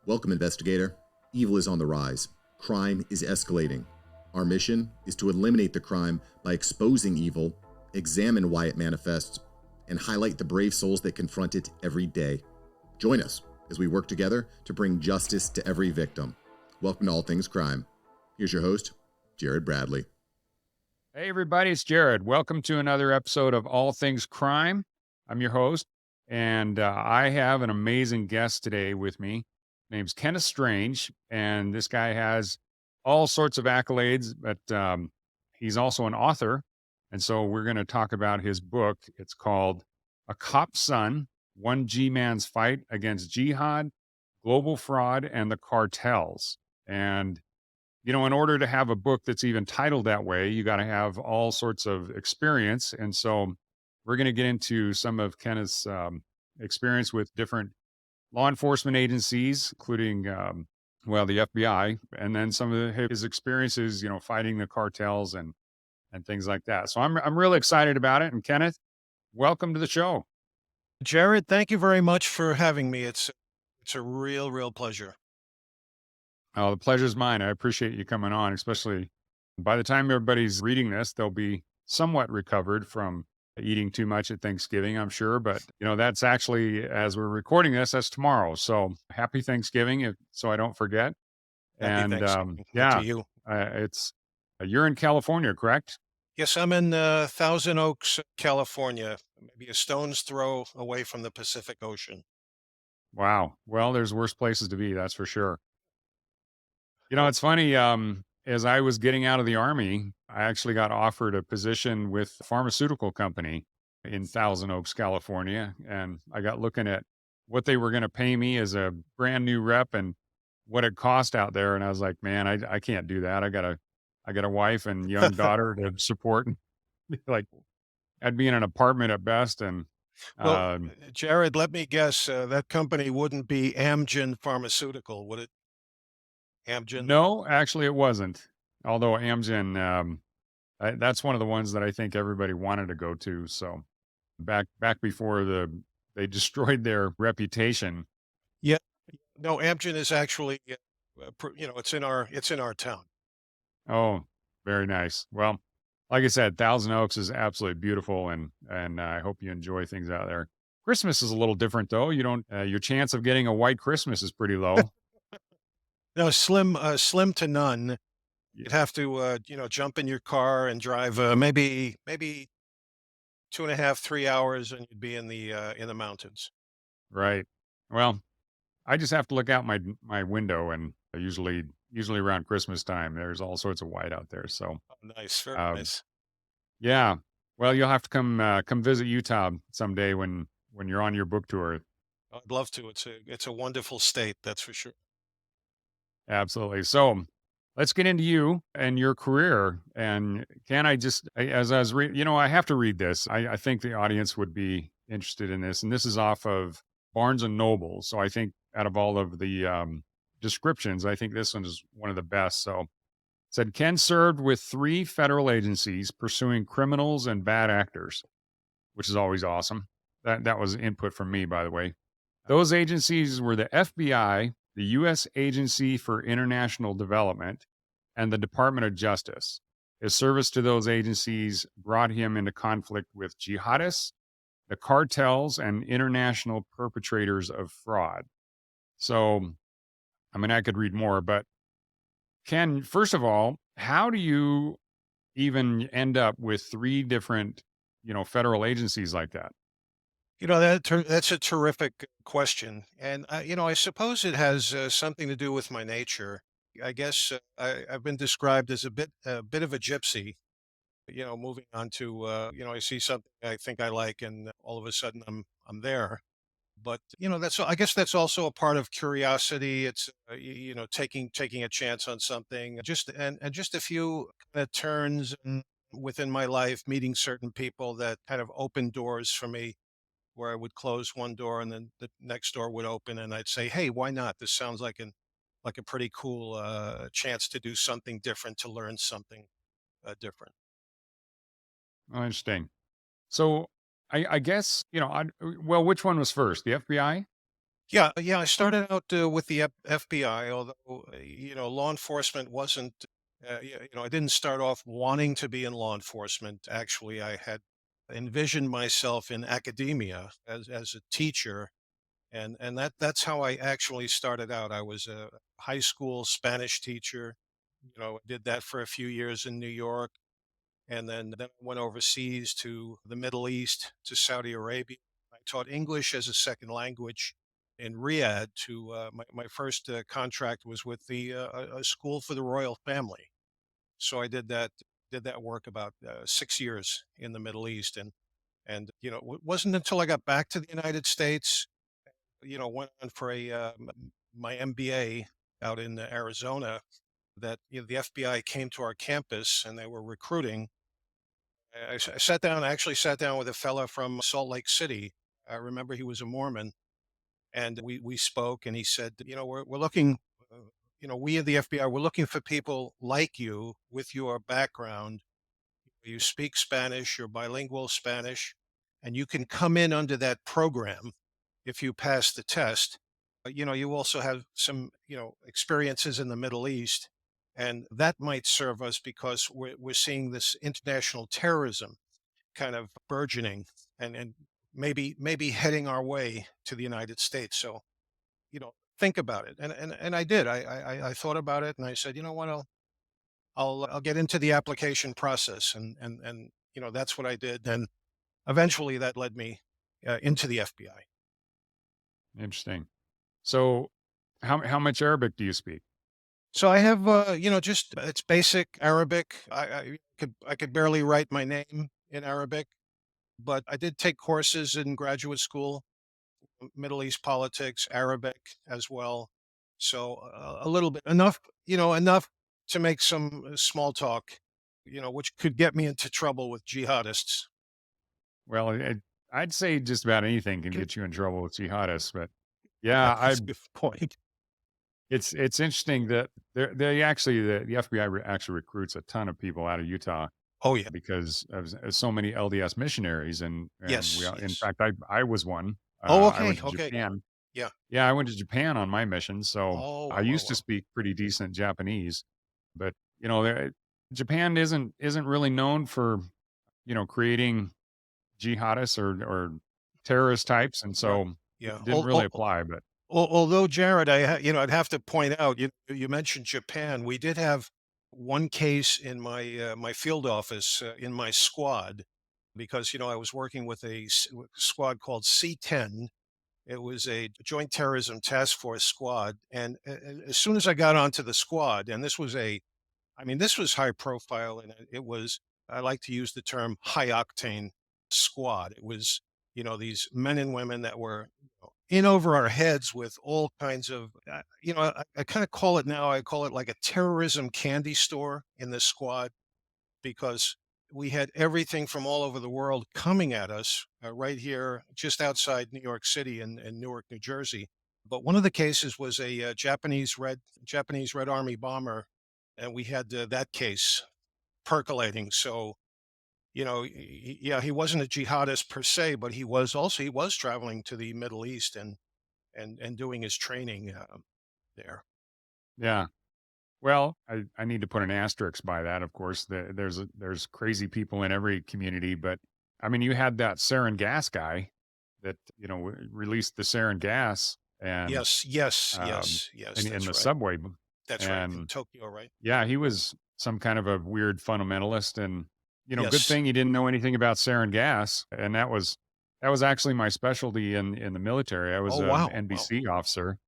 Welcome, investigator. Evil is on the rise. Crime is escalating. Our mission is to eliminate the crime by exposing evil, examine why it manifests, and highlight the brave souls that confront it every day. Join us as we work together to bring justice to every victim. Welcome to All Things Crime. Here's your host, Jared Bradley. Hey, everybody, it's Jared. Welcome to another episode of All Things Crime. I'm your host, and I have an amazing guest today with me. Name's Kenneth Strange, and this guy has all sorts of accolades, but he's also an author. And so we're going to talk about his book. It's called A Cop's Son, One G-Man's Fight Against Jihad, Global Fraud, and the Cartels. And in order to have a book that's even titled that way, you got to have all sorts of experience. And so we're going to get into some of Kenneth's experience with different law enforcement agencies, including, the FBI, and then some of his experiences, fighting the cartels and things like that. So I'm really excited about it. And Kenneth, welcome to the show. Jared, thank you very much for having me. It's a real pleasure. Oh, the pleasure's mine. I appreciate you coming on, especially by the time everybody's reading this, they'll be somewhat recovered from eating too much at Thanksgiving, I'm sure. But, that's actually, as we're recording this, that's tomorrow. So happy Thanksgiving, so I don't forget. Happy And Thanksgiving to yeah, you. it's, you're in California, correct? Yes, I'm in Thousand Oaks, California, maybe a stone's throw away from the Pacific Ocean. Wow. Well, there's worse places to be, that's for sure. It's funny. As I was getting out of the army, I actually got offered a position with a pharmaceutical company in Thousand Oaks, California. And I got looking at what they were going to pay me as a brand new rep and what it cost out there. And I was like, man, I can't do that. I got a wife and young daughter to support. Like I'd be in an apartment at best. And Well, um, Jared, let me guess, that company wouldn't be Amgen Pharmaceutical, would it? Amgen? no, actually it wasn't. Although Amgen, that's one of the ones that I think everybody wanted to go to. So back before they destroyed their reputation. Yeah. No, Amgen is actually, it's in our town. Oh, very nice. Well, like I said, Thousand Oaks is absolutely beautiful, and I hope you enjoy things out there. Christmas is a little different though. You don't your chance of getting a white Christmas is pretty low. No, slim to none. Y- You'd have to, jump in your car and drive, maybe 2.5, 3 hours, and you'd be in the mountains. Right. Well, I just have to look out my window, and usually around Christmas time, there's all sorts of white out there. So Oh, nice, very um, nice. yeah. Well, you'll have to come visit Utah someday when you're on your book tour. I'd love to. It's a wonderful state, that's for sure. Absolutely. So let's get into you and your career. And can I just, as I was reading, I have to read this. I think the audience would be interested in this. And this is off of Barnes and Noble. So I think out of all of the descriptions, I think this one is one of the best. So it said Ken served with 3 federal agencies pursuing criminals and bad actors, which is always awesome. That was input from me, by the way. Those agencies were the FBI, the U.S. Agency for International Development, and the Department of Justice. His service to those agencies brought him into conflict with jihadists, the cartels, and international perpetrators of fraud. So, I mean, I could read more, but Ken, first of all, how do you even end up with 3 different, federal agencies like that? That's a terrific question, and, I suppose it has, something to do with my nature. I guess, I've been described as a bit of a gypsy, moving on to, I see something I think I like, and all of a sudden I'm there. But, I guess that's also a part of curiosity. It's, taking a chance on something, and just a few kinda turns within my life, meeting certain people that kind of opened doors for me, where I would close one door and then the next door would open, and I'd say, "Hey, why not? This sounds like a pretty cool, chance to do something different, to learn something, different." Oh, interesting. So I guess, well, which one was first? The FBI? Yeah, I started out with the FBI, although law enforcement wasn't. I didn't start off wanting to be in law enforcement. Actually, I had envisioned myself in academia as a teacher, and that's how I actually started out. I was a high school Spanish teacher. Did that for a few years in New York, and then I went overseas to the Middle East, to Saudi Arabia. I taught English as a second language in Riyadh. My first contract was with a school for the royal family. So I did that work about 6 years in the Middle East, and it wasn't until I got back to the United States, went on for my MBA out in Arizona, that the FBI came to our campus and they were recruiting. I sat down, I actually sat down with a fella from Salt Lake City. I remember he was a Mormon, and we spoke, and he said, we're looking, we at the FBI, we're looking for people like you with your background. You speak Spanish, you're bilingual Spanish, and you can come in under that program if you pass the test. You also have some, experiences in the Middle East, and that might serve us because we're seeing this international terrorism kind of burgeoning, and maybe heading our way to the United States. So, think about it. And I did. I thought about it, and I said, you know what, I'll get into the application process, and that's what I did. And eventually that led me into the FBI. Interesting. So, how much Arabic do you speak? So I have, just it's basic Arabic. I could barely write my name in Arabic, but I did take courses in graduate school, Middle East politics, Arabic as well. So a little bit, enough to make some small talk, which could get me into trouble with jihadists. Well, I'd say just about anything can get you in trouble with jihadists, but yeah, I That's a good point. it's interesting that they actually the FBI actually recruits a ton of people out of Utah Oh yeah. because of so many LDS missionaries, and Yes. in Yes. fact I was one. Oh, I okay. went to Okay. Japan. Yeah. Yeah, I went to Japan on my mission, so Oh, I wow, wow, used to wow. speak pretty decent Japanese, but Japan isn't really known for creating jihadists or terrorist types, and Right. so it Yeah. didn't really apply. But Although, Jared, I'd have to point out, you mentioned Japan. We did have one case in my field office, in my squad, because I was working with a squad called C-10. It was a Joint Terrorism Task Force squad, and as soon as I got onto the squad, and this was high profile, and it was, I like to use the term high octane squad. It was, these men and women that were in over our heads with all kinds of, I kind of call it now, I call it like a terrorism candy store in this squad, because we had everything from all over the world coming at us right here just outside New York City and Newark, New Jersey. But one of the cases was a Japanese Red Army bomber, and we had that case percolating. So yeah, he wasn't a jihadist per se, but he was traveling to the Middle East and doing his training there. yeah, well, I need to put an asterisk by that. Of course, there's crazy people in every community, but I mean, you had that sarin gas guy that released the sarin gas and Yes, yes, um, yes, yes. in That's the right. subway, That's right. In and Tokyo, right? yeah, he was some kind of a weird fundamentalist, and good Yes. thing he didn't know anything about sarin gas, and that was actually my specialty in the military. I was Oh, an wow. Wow. NBC officer,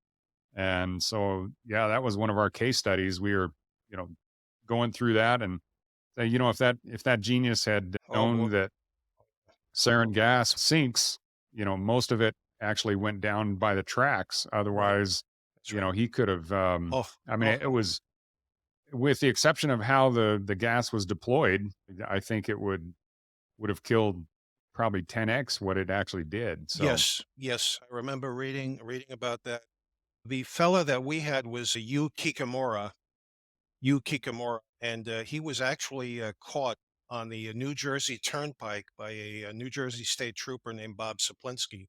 and so yeah, that was one of our case studies. We were, you know, going through that, and say, if that genius had Oh, boy. known that sarin gas sinks, most of it actually went down by the tracks. Right. Otherwise, That's right. he could have. Oh, I mean, oh, it was with the exception of how the gas was deployed. I think it would have killed probably 10x what it actually did. So yes. Yes. I remember reading about that. The fella that we had was a Yu Kikamura, and he was actually caught on the New Jersey Turnpike by a New Jersey state trooper named Bob Saplinski.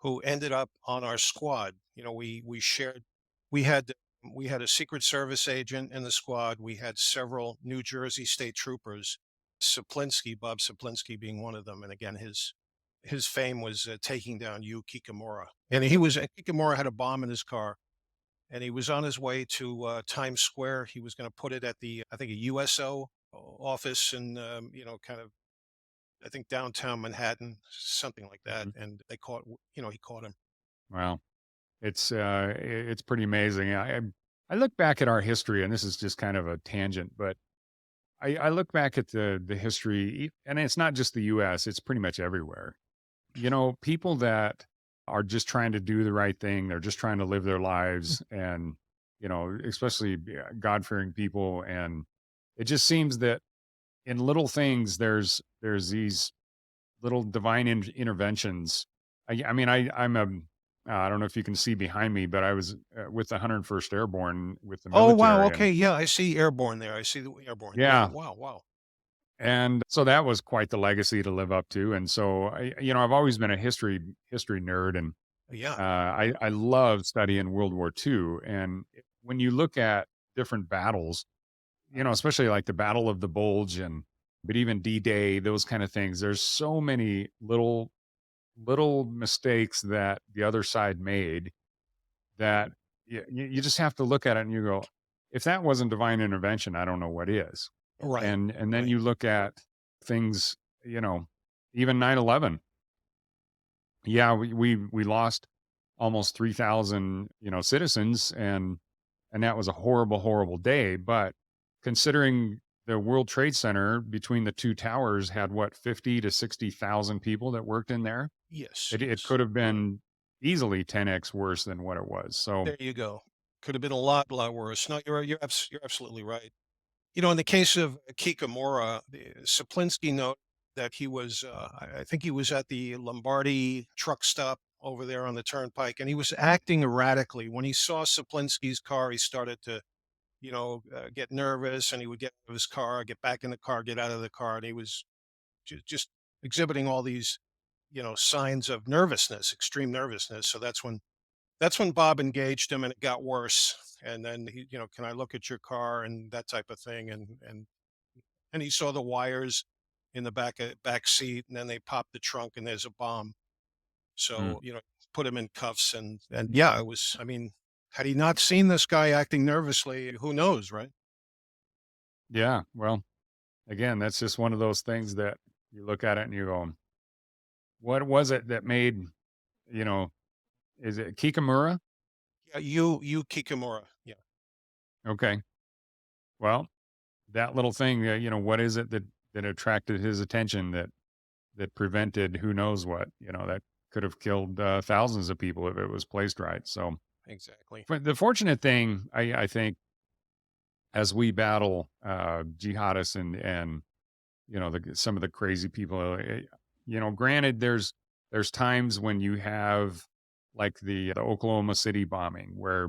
who ended up on our squad. We shared, we had we had a Secret Service agent in the squad. We had several New Jersey state troopers, Bob Saplinski being one of them. And again, his fame was taking down Yu Kikamura. And Kikamura had a bomb in his car, and he was on his way to Times Square. He was going to put it at the, I think, a USO office, and kind of, I think, downtown Manhattan, something like that. Mhm. And he caught him. Wow. It's pretty amazing. I look back at our history, and this is just kind of a tangent, but I look back at the history, and it's not just the U.S. It's pretty much everywhere. People that are just trying to do the right thing. They're just trying to live their lives, and especially God fearing people. And it just seems that in little things, there's these little divine interventions. I don't know if you can see behind me, but I was with the 101st Airborne with the Oh, wow. military, and Okay. Yeah. I see airborne there. I see the airborne. Yeah. yeah, Wow. Wow. and so that was quite the legacy to live up to. And so I've always been a history nerd, and Yeah. I love studying World War II. And when you look at different battles, especially like the Battle of the Bulge, but even D-Day, those kind of things. There's so many little mistakes that the other side made that you just have to look at it and you go, if that wasn't divine intervention, I don't know what is. Right. And then Right. you look at things, even 9/11. Yeah, we lost almost 3,000, citizens, and that was a horrible, horrible day. But considering the World Trade Center between the two towers had what, 50 to 60,000 people that worked in there, Yes. it Yes. could have been easily 10x worse than what it was. So, There you go. Could have been a lot worse. No, you're absolutely right. In the case of Kikamura, Saplinski note that he was, I think he was at the Lombardi truck stop over there on the turnpike, and he was acting erratically. When he saw Saplinski's car, he started to, get nervous, and he would get out of his car, get back in the car, get out of the car, and he was just exhibiting all these, signs of nervousness, extreme nervousness. So that's when Bob engaged him, and it got worse. And then can I look at your car, and that type of thing. And he saw the wires in the back seat, and then they popped the trunk, and there's a bomb. mm, So put him in cuffs, and yeah, it was. I mean, had he not seen this guy acting nervously, who knows, right? yeah, well, again, that's just one of those things that you look at it and you go, what was it that made, you know, is it Kikamura? Yeah, you Kikamura. Yeah, Okay. Well, that little thing, what is it that attracted his attention that prevented who knows what, that could have killed thousands of people if it was placed right. So, exactly. but the fortunate thing, I think, as we battle jihadists and some of the crazy people, granted, there's times when you have like the Oklahoma City bombing where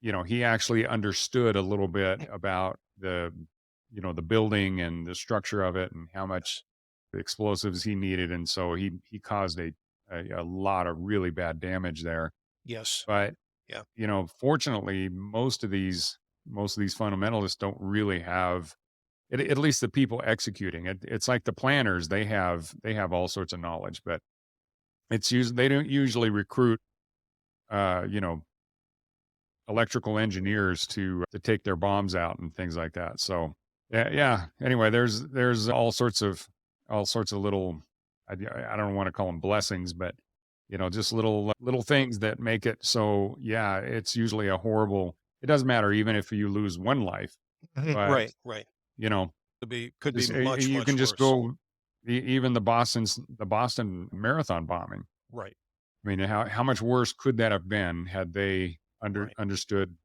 he actually understood a little bit about the building and the structure of it and how much explosives he needed, and so he caused a lot of really bad damage there. Yes. But Yeah. fortunately, most of these fundamentalists don't really have it, at least the people executing it. It's like the planners; they have all sorts of knowledge, but they don't usually recruit uh, you know electrical engineers to take their bombs out and things like that. So yeah. Anyway, there's all sorts of little I don't want to call them blessings, but just little things that make it so yeah, it's usually a horrible. It doesn't matter even if you lose one life, Mhm. but Right. Right. you know Could be just much you can just worse. go even the Boston Marathon bombing. Right. I mean, how much worse could that have been had they Right. understood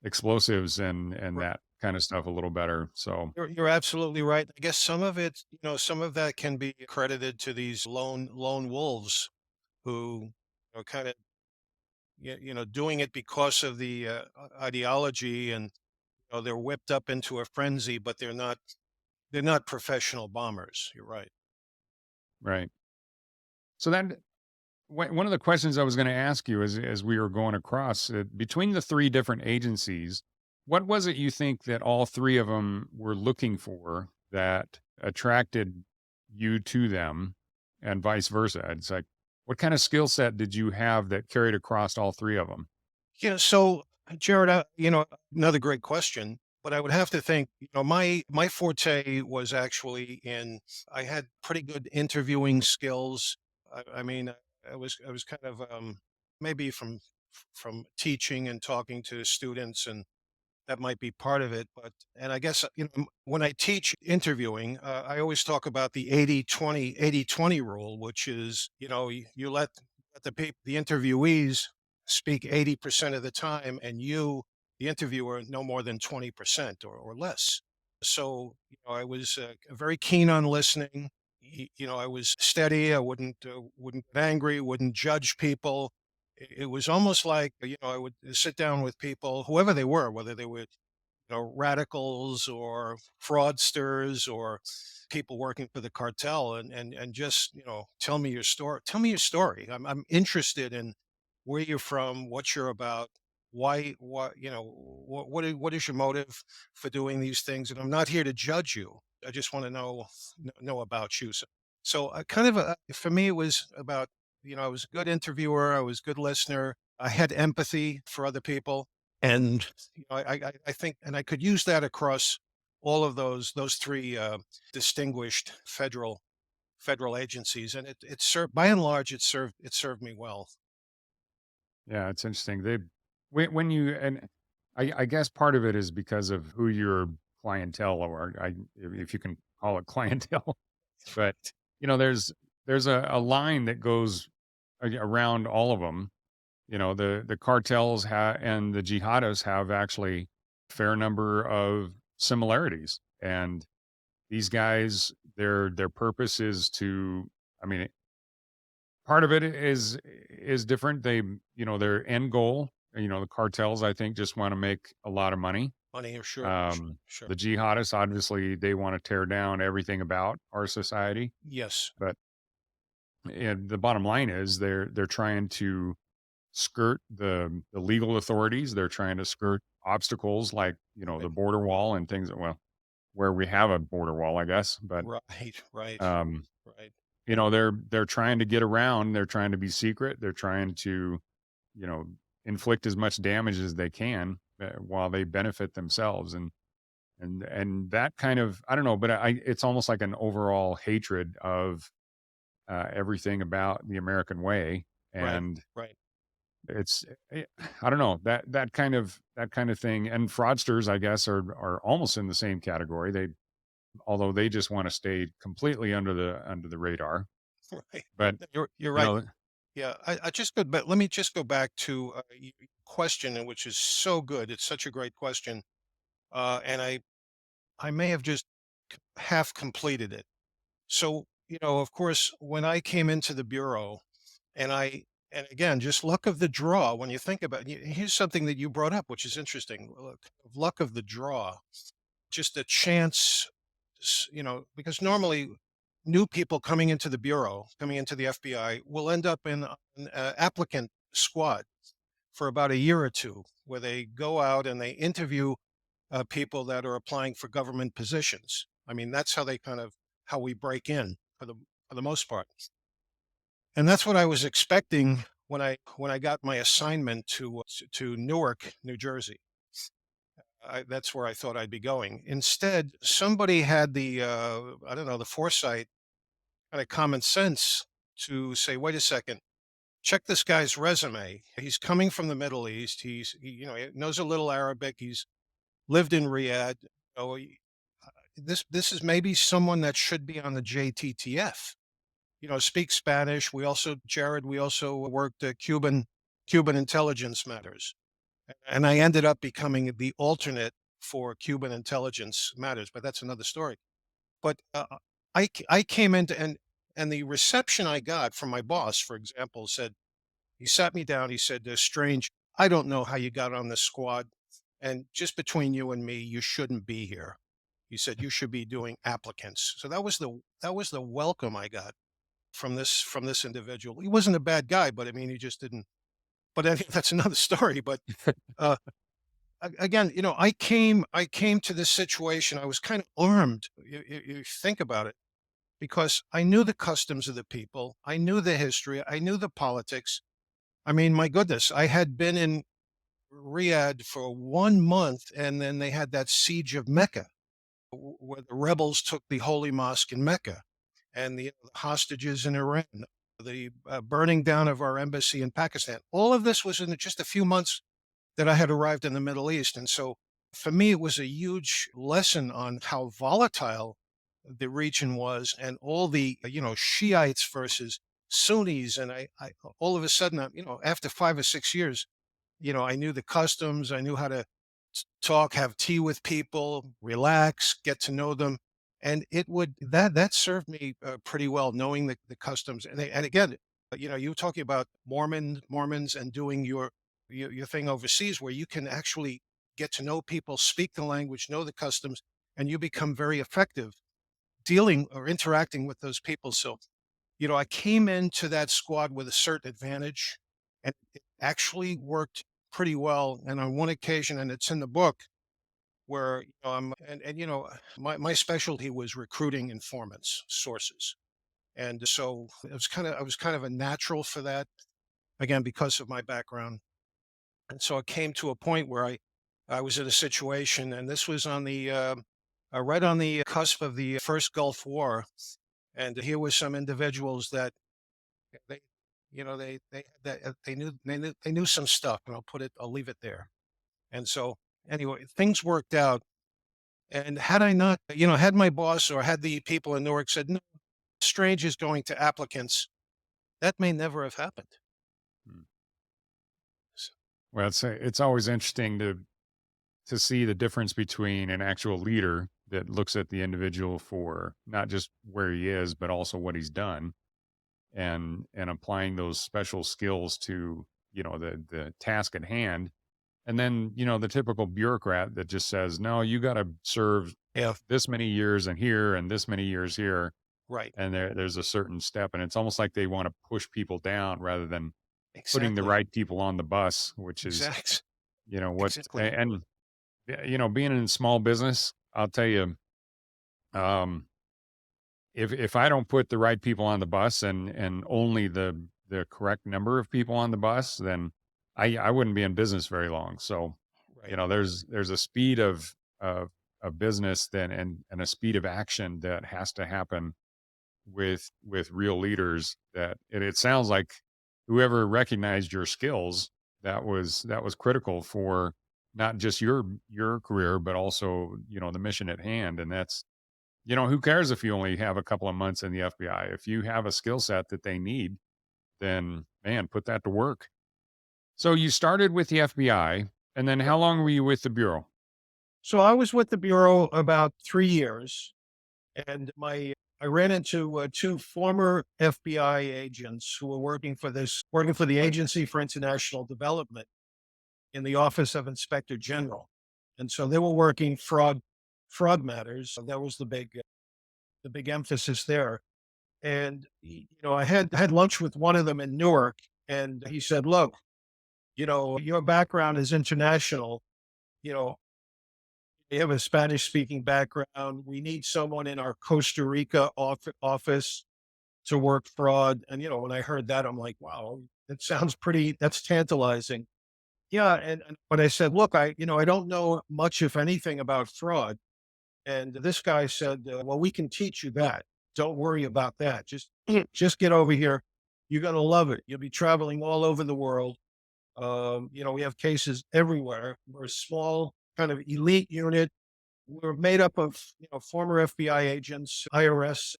explosives and Right. that kind of stuff a little better. So, You're absolutely right. I guess some of it, some of that can be credited to these lone wolves who are kind of doing it because of the ideology, and they're whipped up into a frenzy, but they're not professional bombers. You're right. right. So one of the questions I was going to ask you as we were going across between the three different agencies, what was it you think that all three of them were looking for that attracted you to them, and vice versa? It's like, what kind of skill set did you have that carried across all three of them? Yeah, so Jared, another great question, but I would have to think, my forte was actually in I had pretty good interviewing skills. I mean, I was kind of maybe from teaching and talking to students, and that might be part of it. But and I guess when I teach interviewing, I always talk about the 80-20 rule, which is, you let the interviewees speak 80% of the time, and you, the interviewer, no more than 20% or less. So I was very keen on listening. I was steady. I wouldn't get angry, wouldn't judge people. It was almost like, I would sit down with people, whoever they were, whether they were, radicals or fraudsters or people working for the cartel, and just, tell me your story. Tell me your story. I'm interested in where you're from, what you're about, why, what is your motive for doing these things? And I'm not here to judge you. I just want to know about you. So kind of for me, it was about, I was a good interviewer. I was a good listener. I had empathy for other people. And I think, and I could use that across all of those three distinguished federal agencies, and it served, by and large, it served me well. Yeah, it's interesting. When you, and I guess part of it is because of who your clientele, or if you can call it clientele, but there's a line that goes around all of them. The cartels and the jihadists have actually a fair number of similarities, and these guys, their purpose is to, I mean, part of it is different. Their end goal, the cartels, I think, just want to make a lot of money. Money, sure, sure. The jihadists, obviously, they want to tear down everything about our society. Yes, But and the bottom line is they're trying to skirt the legal authorities. They're trying to skirt obstacles like, right, the border wall and things, well, where we have a border wall, I guess. But right, right, um, right, they're trying to get around. They're trying to be secret. They're trying to, you know, inflict as much damage as they can, while they benefit themselves. And that kind of, I don't know, but it's almost like an overall hatred of everything about the American way. right, And right. it's, I don't know, that kind of thing. And fraudsters, I guess, are almost in the same category. Although they just want to stay completely under the radar. Right. But You're you right. know, Yeah, I just go, but let me just go back to question, and which is so good. It's such a great question, and I may have just half completed it. So, of course, when I came into the bureau, and and again, just luck of the draw. When you think about it, here's something that you brought up, which is interesting. Luck of the draw, just a chance, because normally new people coming into the bureau, coming into the FBI, will end up in an applicant squad for about a year or two, where they go out and they interview people that are applying for government positions. I mean, that's how we break in for the most part. And that's what I was expecting when I got my assignment to Newark, New Jersey. That's where I thought I'd be going. Instead, somebody had the I don't know, the foresight, kind of common sense, to say, wait a second, check this guy's resume. He's coming from the Middle East. He knows a little Arabic. He's lived in Riyadh. Oh, this is maybe someone that should be on the JTTF. Speak Spanish. We also worked Cuban intelligence matters, and I ended up becoming the alternate for Cuban intelligence matters. But that's another story. But I came into, and the reception I got from my boss, for example, said, he sat me down. He said, Strange, I don't know how you got on this squad. And just between you and me, you shouldn't be here. He said, you should be doing applicants. So that was the welcome I got from this individual. He wasn't a bad guy, but I mean, he just didn't. But I think that's another story. But uh, again, I came to this situation. I was kind of armed. You think about it, because I knew the customs of the people, I knew the history, I knew the politics. I mean, my goodness, I had been in Riyadh for 1 month, and then they had that siege of Mecca, where the rebels took the holy mosque in Mecca, and the hostages in Iran, the burning down of our embassy in Pakistan. All of this was in just a few months that I had arrived in the Middle East. And so for me, it was a huge lesson on how volatile the region was, and all the, Shiites versus Sunnis. And I all of a sudden, after 5 or 6 years, I knew the customs. I knew how to talk, have tea with people, relax, get to know them. And that served me pretty well, knowing the customs. And again, you were talking about Mormons and doing your thing overseas, where you can actually get to know people, speak the language, know the customs, and you become very effective dealing or interacting with those people. So, I came into that squad with a certain advantage, and it actually worked pretty well. And on one occasion, and it's in the book, where my specialty was recruiting informants, sources. And so I was kind of a natural for that, again, because of my background. And so it came to a point where I was in a situation, and this was on the right on the cusp of the first Gulf War. And here were some individuals that they, they knew some stuff, and I'll leave it there. And so anyway, things worked out. And had I not, had my boss or had the people in Newark said, no, Strange is going to applicants, that may never have happened. Hmm. Well, it's always interesting to see the difference between an actual leader that looks at the individual for not just where he is, but also what he's done, and applying those special skills to the task at hand. And then the typical bureaucrat that just says, no, you got to serve Yeah, this many years and here and this many years here, right. and there's a certain step, and it's almost like they want to push people down rather than putting the Exactly. right people on the bus, which is Exact. what. Exactly. And being in small business, I'll tell you, um if I don't put the right people on the bus, and only the correct number of people on the bus, then I wouldn't be in business very long. So Right. there's a speed of business then, and a speed of action that has to happen with real leaders. That it sounds like whoever recognized your skills, that was critical for not just your career, but also the mission at hand. And that's, who cares if you only have a couple of months in the FBI? If you have a skill set that they need, then man, put that to work. So you started with the FBI, and then how long were you with the Bureau? So I was with the Bureau about 3 years, and I ran into two former FBI agents who were working for the Agency for International Development in the Office of Inspector General. And so they were working fraud matters. So that was the big emphasis there. And I had lunch with one of them in Newark, and he said, "Look, your background is international. You know, you have a Spanish speaking background. We need someone in our Costa Rica office to work fraud." And when I heard that, I'm like, "Wow, that's tantalizing." Yeah, and but I said, "Look, I don't know much, if anything, about fraud." And this guy said, "Well, we can teach you that. Don't worry about that. Just get over here. You're gonna love it. You'll be traveling all over the world. We have cases everywhere. We're a small kind of elite unit. We're made up of former FBI agents, IRS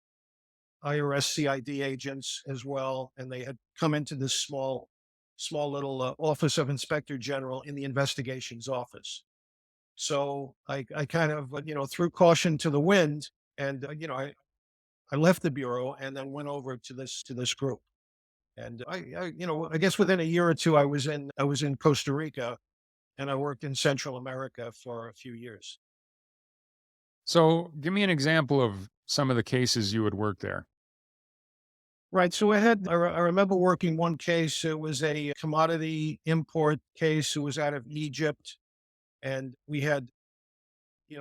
CID agents as well, and they had come into this small little office of Inspector General in the investigations office." So I kind of threw caution to the wind, and I left the bureau and then went over to this group. And I guess within a year or two, I was in Costa Rica, and I worked in Central America for a few years. So give me an example of some of the cases you would work there. Right. So I remember working one case. It was a commodity import case. It was out of Egypt. And we had,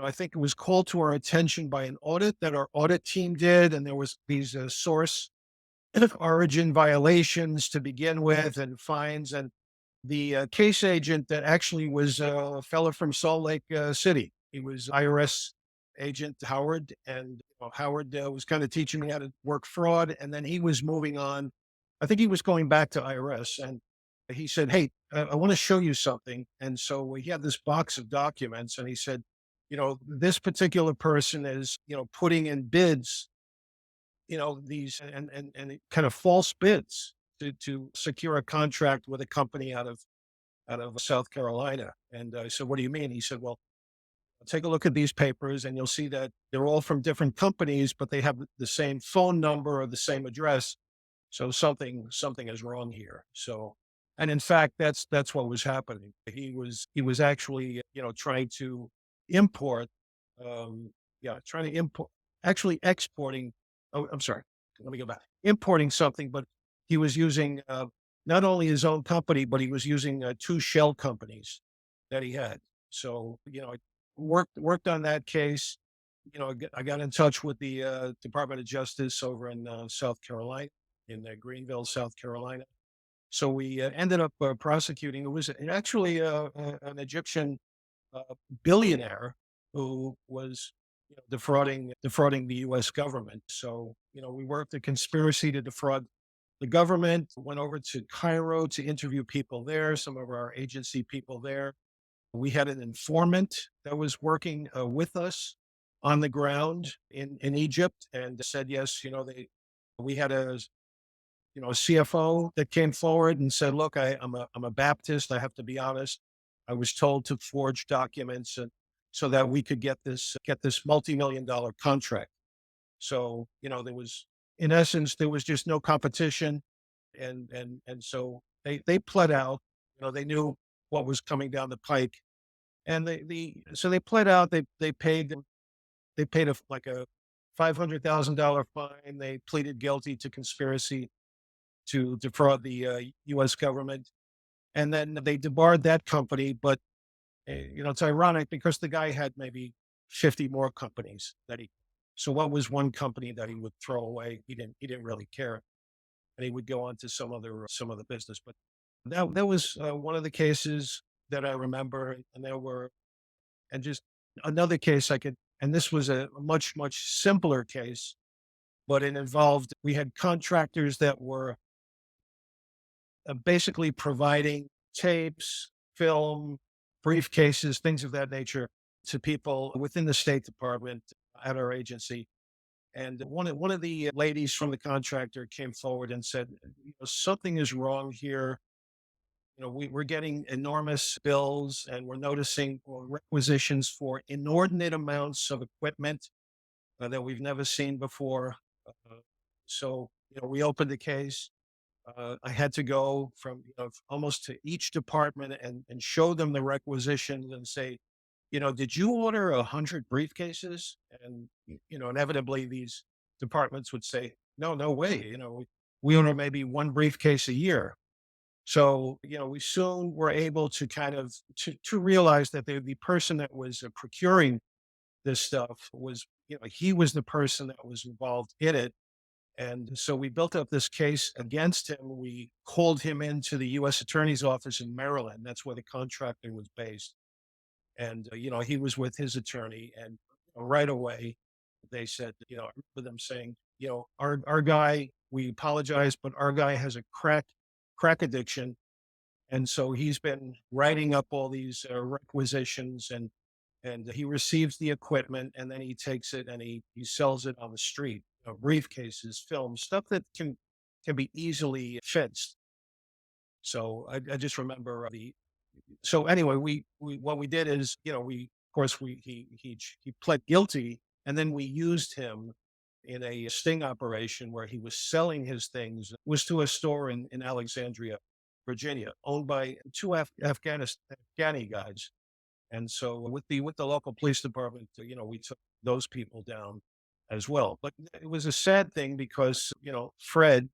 I think it was called to our attention by an audit that our audit team did. And there was these source origin violations to begin with and fines. And the case agent that actually was a fellow from Salt Lake City. He was IRS agent Howard, and Howard was kind of teaching me how to work fraud. And then he was moving on. I think he was going back to IRS, and he said, "Hey, I want to show you something." And so he had this box of documents, and he said, this particular person is, putting in bids, these and kind of false bids to secure a contract with a company out of South Carolina. And I said, "What do you mean?" He said, "Well, take a look at these papers and you'll see that they're all from different companies, but they have the same phone number or the same address. So something is wrong here." So, and in fact, that's what was happening. He was actually, trying to import, trying to import, actually exporting. Oh, I'm sorry. Let me go back. Importing something, but he was using not only his own company, but he was using two shell companies that he had. So, I worked on that case. I got in touch with the Department of Justice over in South Carolina, in Greenville, South Carolina. So we ended up prosecuting. It was actually an Egyptian uh, billionaire who was, defrauding the U.S. government. So we worked a conspiracy to defraud the government. Went over to Cairo to interview people there. Some of our agency people there. We had an informant that was working with us on the ground in Egypt, and said yes. We had a CFO that came forward and said, "Look, I'm a Baptist. I have to be honest. I was told to forge documents and so that we could get this multi-million dollar contract." So in essence, there was just no competition, and so they pled out. They knew what was coming down the pike, and so they pled out. They paid a $500,000 fine. They pleaded guilty to conspiracy to defraud the U.S. government, and then they debarred that company. But it's ironic because the guy had maybe 50 more companies that he. So what was one company that he would throw away? He didn't really care, and he would go on to some other business. But that was one of the cases that I remember, and there were and just another case I could. And this was a much simpler case, but it involved we had contractors that were basically providing tapes, film, briefcases, things of that nature to people within the State Department at our agency. And one of the ladies from the contractor came forward and said, "Something is wrong here. We're getting enormous bills, and we're noticing requisitions for inordinate amounts of equipment that we've never seen before." So, we opened the case. I had to go from almost to each department and show them the requisitions and say, "Did you order 100 briefcases?" And inevitably these departments would say, "No, no way. We order maybe one briefcase a year." So we soon were able to kind of to realize that the person that was procuring this stuff was, he was the person that was involved in it. And so we built up this case against him. We called him into the U.S. Attorney's Office in Maryland. That's where the contractor was based. And, he was with his attorney. And right away, they said, I remember them saying, our guy, we apologize, but our guy has a crack addiction. And so he's been writing up all these requisitions, and he receives the equipment, and then he takes it and he sells it on the street. Briefcases, film, stuff that can be easily fixed. So I just remember the. So anyway, we what we did is, we of course we he pled guilty, and then we used him in a sting operation where he was selling his things. It was to a store in Alexandria, Virginia, owned by two Afghani guys. And so with the local police department, we took those people down as well. But it was a sad thing because, Fred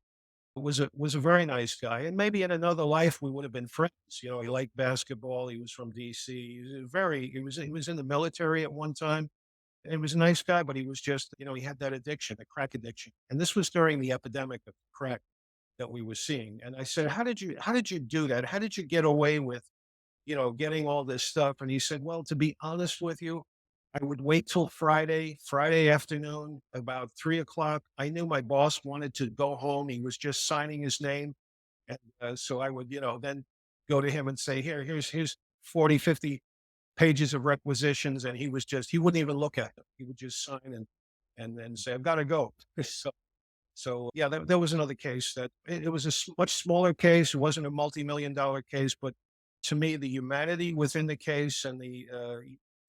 was a very nice guy, and maybe in another life we would have been friends. You know, he liked basketball. He was from DC. He was in the military at one time. And he was a nice guy, but he was just, he had that addiction, a crack addiction. And this was during the epidemic of crack that we were seeing. And I said, how did you do that? How did you get away with, getting all this stuff? And he said, well, to be honest with you, I would wait till Friday afternoon, about 3 o'clock. I knew my boss wanted to go home. He was just signing his name. And so I would, then go to him and say, here's 40, 50 pages of requisitions. And he wouldn't even look at them. He would just sign and then say, I've got to go. So yeah, there was another case that it was much smaller case. It wasn't a multi-million-dollar case, but to me, the humanity within the case and the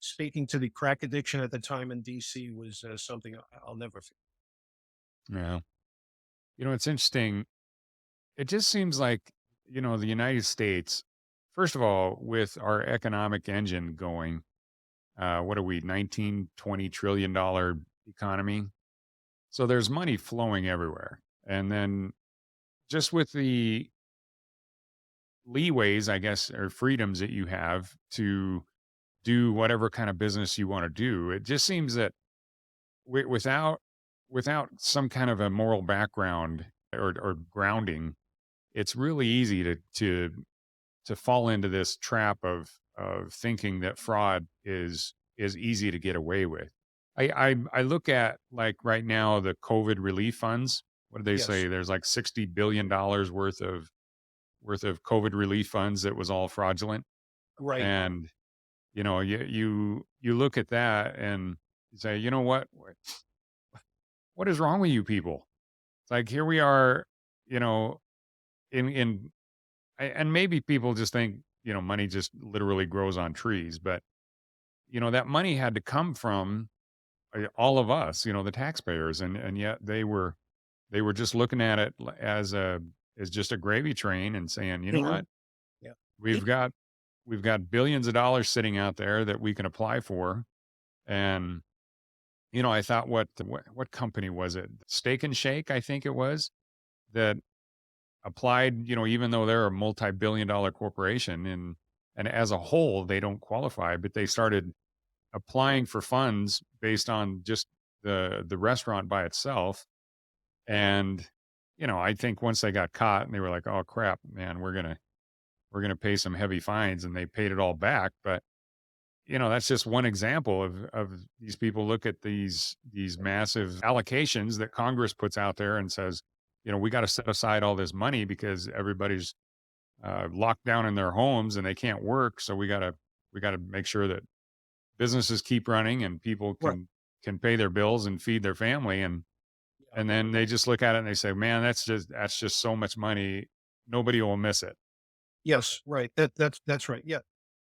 speaking to the crack addiction at the time in DC was something I'll never forget. Yeah. It's interesting. It just seems like, the United States, first of all, with our economic engine going, what are we, 19, $20 trillion economy? So there's money flowing everywhere. And then just with the leeways, I guess, or freedoms that you have to do whatever kind of business you want to do, it just seems that without some kind of a moral background or grounding, it's really easy to fall into this trap of thinking that fraud is easy to get away with. I look at, like, right now, the COVID relief funds. What did they Yes, say? There's like $60 billion worth of COVID relief funds that was all fraudulent. right. And you look at that and you say, you know what is wrong with you people? It's like, here we are, you know, in and maybe people just think, money just literally grows on trees, but that money had to come from all of us, the taxpayers, and yet they were just looking at it as just a gravy train and saying, you know Mhm. what, Yeah. we've got we've got billions of dollars sitting out there that we can apply for. And I thought, what company was it? Steak and Shake, I think it was, that applied, even though they're a multi-billion-dollar corporation, and as a whole they don't qualify, but they started applying for funds based on just the restaurant by itself. And I think once they got caught and they were like, oh crap, man, we're gonna pay some heavy fines, and they paid it all back. But that's just one example of these people look at these massive allocations that Congress puts out there and says, we got to set aside all this money because everybody's locked down in their homes and they can't work. So we got to make sure that businesses keep running and people Right. can pay their bills and feed their family. and Yeah. and then they just look at it and they say, man, that's just so much money. Nobody will miss it. Yes, right. That's right. Yeah.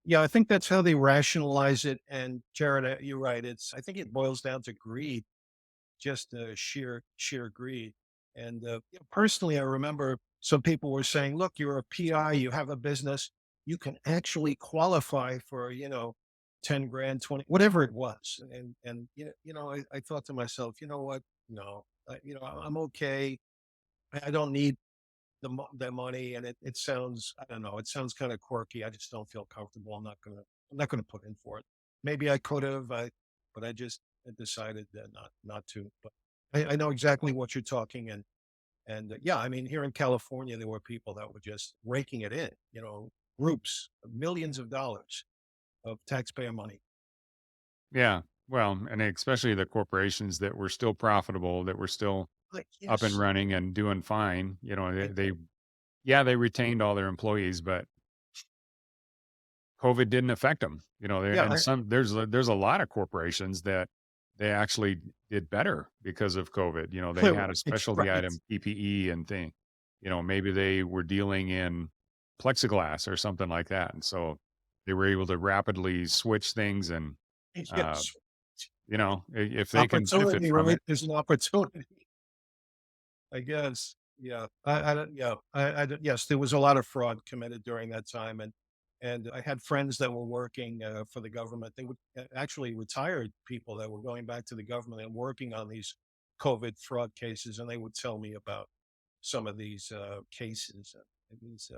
Yeah, I think that's how they rationalize it. And Jared, you're right. I think it boils down to greed, just sheer greed. And personally, I remember some people were saying, "Look, you're a PI, you have a business, you can actually qualify for 10 grand, 20, whatever it was." And I thought to myself, you know what? No, I'm okay. I don't need the money, and it sounds, I don't know, it sounds kind of quirky. I just don't feel comfortable. I'm not gonna put in for it. Maybe I could have, but I decided that not to. But I know exactly what you're talking. And yeah, I mean, here in California, there were people that were just raking it in. Groups, millions of dollars of taxpayer money. Yeah. Well, and especially the corporations that were still profitable, that were still Like, up and yes, running and doing fine. I They yeah, they retained all their employees, but COVID didn't affect them. yeah, And there's a lot of corporations that they actually did better because of COVID. They had a right, specialty right. item PPE and thing. Maybe they were dealing in plexiglass or something like that, and so they were able to rapidly switch things. And uh, Yes, if they can benefit opportunity, from right? it. There's an opportunity. I guess. Yeah. I don't, yeah. Yes, there was a lot of fraud committed during that time. And I had friends that were working for the government. They would actually retired people that were going back to the government and working on these COVID fraud cases. And they would tell me about some of these cases. It was,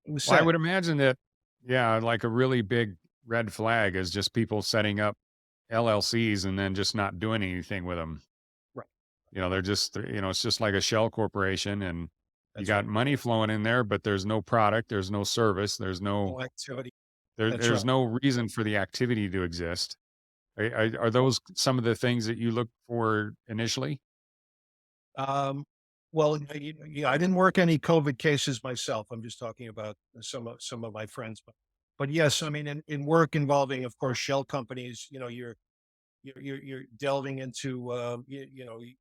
it was Well, I sad. would imagine that, yeah, like a really big red flag is just people setting up LLCs and then just not doing anything with them. Right. They're just, it's just like a shell corporation and you That's got right. money flowing in there, but there's no product, there's no service, No activity. That's there's right. no reason for the activity to exist. Are those some of the things that you look for initially? Um, well, yeah, I didn't work any COVID cases myself. I'm just talking about some of my friends, but yes, I mean, in work involving, of course, shell companies, you're delving into, you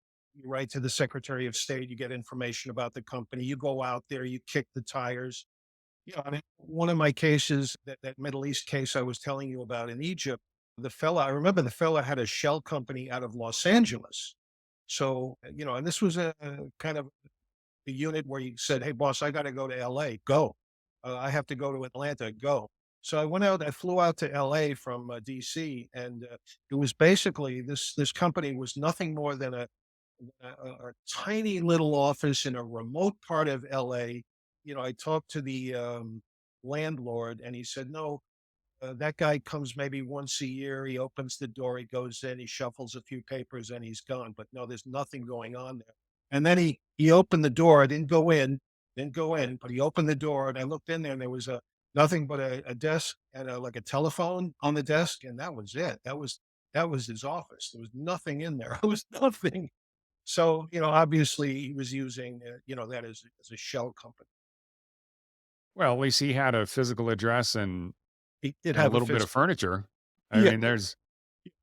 write to the Secretary of State, you get information about the company, you go out there, you kick the tires. I mean, one of my cases, that Middle East case I was telling you about in Egypt, I remember the fella had a shell company out of Los Angeles. So, and this was a kind of a unit where you said, "Hey, boss, I got to go to LA. Go. I have to go to Atlanta. Go." So I went out. I flew out to LA from DC, and it was basically this company was nothing more than a tiny little office in a remote part of LA. I talked to the landlord, and he said, "No, that guy comes maybe once a year. He opens the door, he goes in, he shuffles a few papers, and he's gone. But no, there's nothing going on there." And then he opened the door. I didn't go in, but he opened the door, and I looked in there, and there was a nothing but a desk and like a telephone on the desk, and that was it. That was his office. There was nothing in there. There was nothing. So obviously he was using that as a shell company. Well, at least he had a physical address and He did a have a little bit of physical. furniture. I Yeah, mean,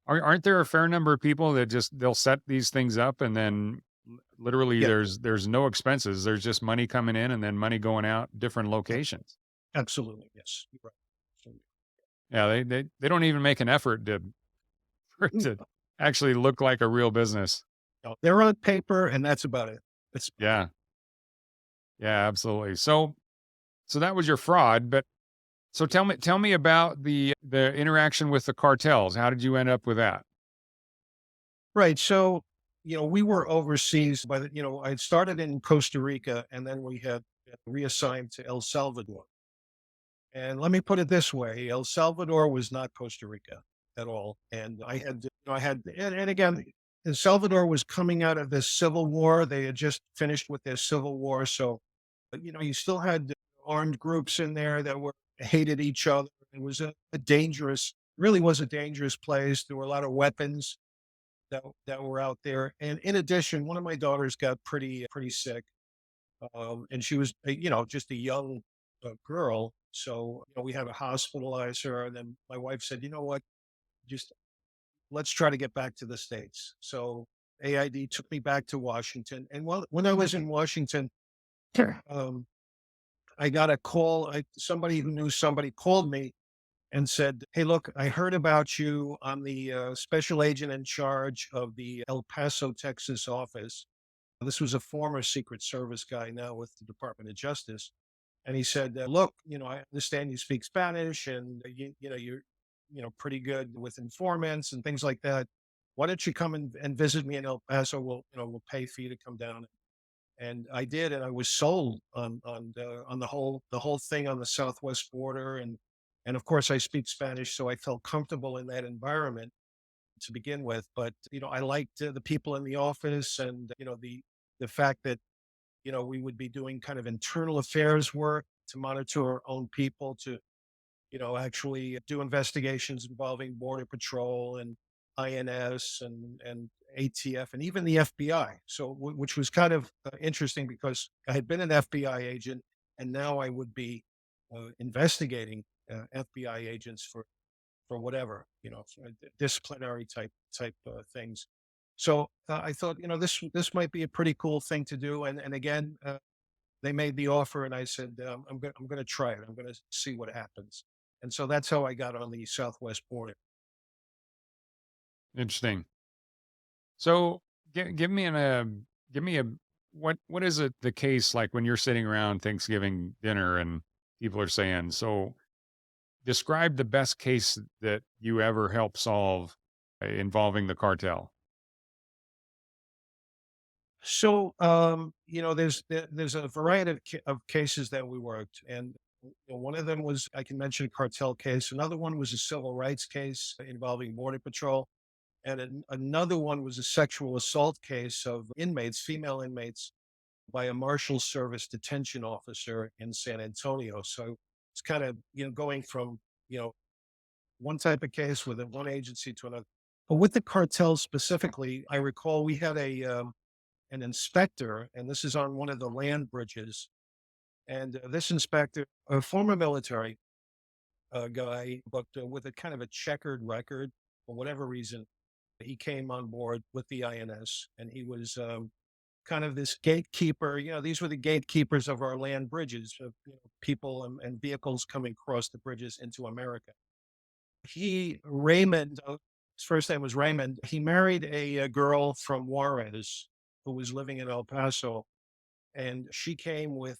aren't there a fair number of people that just they'll set these things up and then literally yeah, there's no expenses. There's just money coming in and then money going out different locations. absolutely. Yes, you're right. Absolutely. Yeah, they don't even make an effort to for it Mm, to actually look like a real business. no, they're on paper, and that's about it. That's about it. Yeah. Yeah, absolutely. So that was your fraud, but so tell me about the interaction with the cartels. How did you end up with that? Right. So, we were overseas I had started in Costa Rica, and then we had reassigned to El Salvador. And let me put it this way, El Salvador was not Costa Rica at all. And and again, El Salvador was coming out of this civil war. They had just finished with their civil war. So, but, you still had armed groups in there that hated each other. It was a dangerous, really was a dangerous place. There were a lot of weapons that were out there. And in addition, one of my daughters got pretty sick, and she was just a young girl. So we had to hospitalize her. And then my wife said, "You know what? Just let's try to get back to the states." So AID took me back to Washington, and when I was in Washington, sure, I got a call. Somebody who knew somebody called me and said, "Hey, look, I heard about you. I'm the special agent in charge of the El Paso, Texas office." This was a former Secret Service guy now with the Department of Justice. And he said, "Look, I understand you speak Spanish, and you're pretty good with informants and things like that. Why don't you come and visit me in El Paso? We'll pay for you to come down." And I did, and I was sold on the whole thing on the southwest border, and of course I speak Spanish, so I felt comfortable in that environment to begin with. But I liked the people in the office, and the fact that we would be doing kind of internal affairs work to monitor our own people, to actually do investigations involving Border Patrol and INS and ATF and even the FBI. So, which was kind of interesting because I had been an FBI agent, and now I would be investigating FBI agents for whatever, for disciplinary type things. So I thought, this might be a pretty cool thing to do. And again, they made the offer, and I said, I'm going to try it. I'm going to see what happens. And so that's how I got on the Southwest border. Interesting. So give me give me a what is it the case like when you're sitting around Thanksgiving dinner and people are saying, so describe the best case that you ever helped solve involving the cartel. there's a variety of cases that we worked, and one of them was, I can mention, a cartel case. Another one was a civil rights case involving border patrol, and another one was a sexual assault case of inmates, female inmates, by a Marshal Service detention officer in San Antonio. So it's kind of, going from, you know, one type of case with one agency to another. But with the cartels specifically, I recall we had an inspector, and this is on one of the land bridges. And this inspector, a former military guy, but with a kind of a checkered record for whatever reason, he came on board with the INS, and he was kind of this gatekeeper. These were the gatekeepers of our land bridges, of people and vehicles coming across the bridges into America. Raymond, his first name was Raymond. He married a girl from Juarez who was living in El Paso, and she came with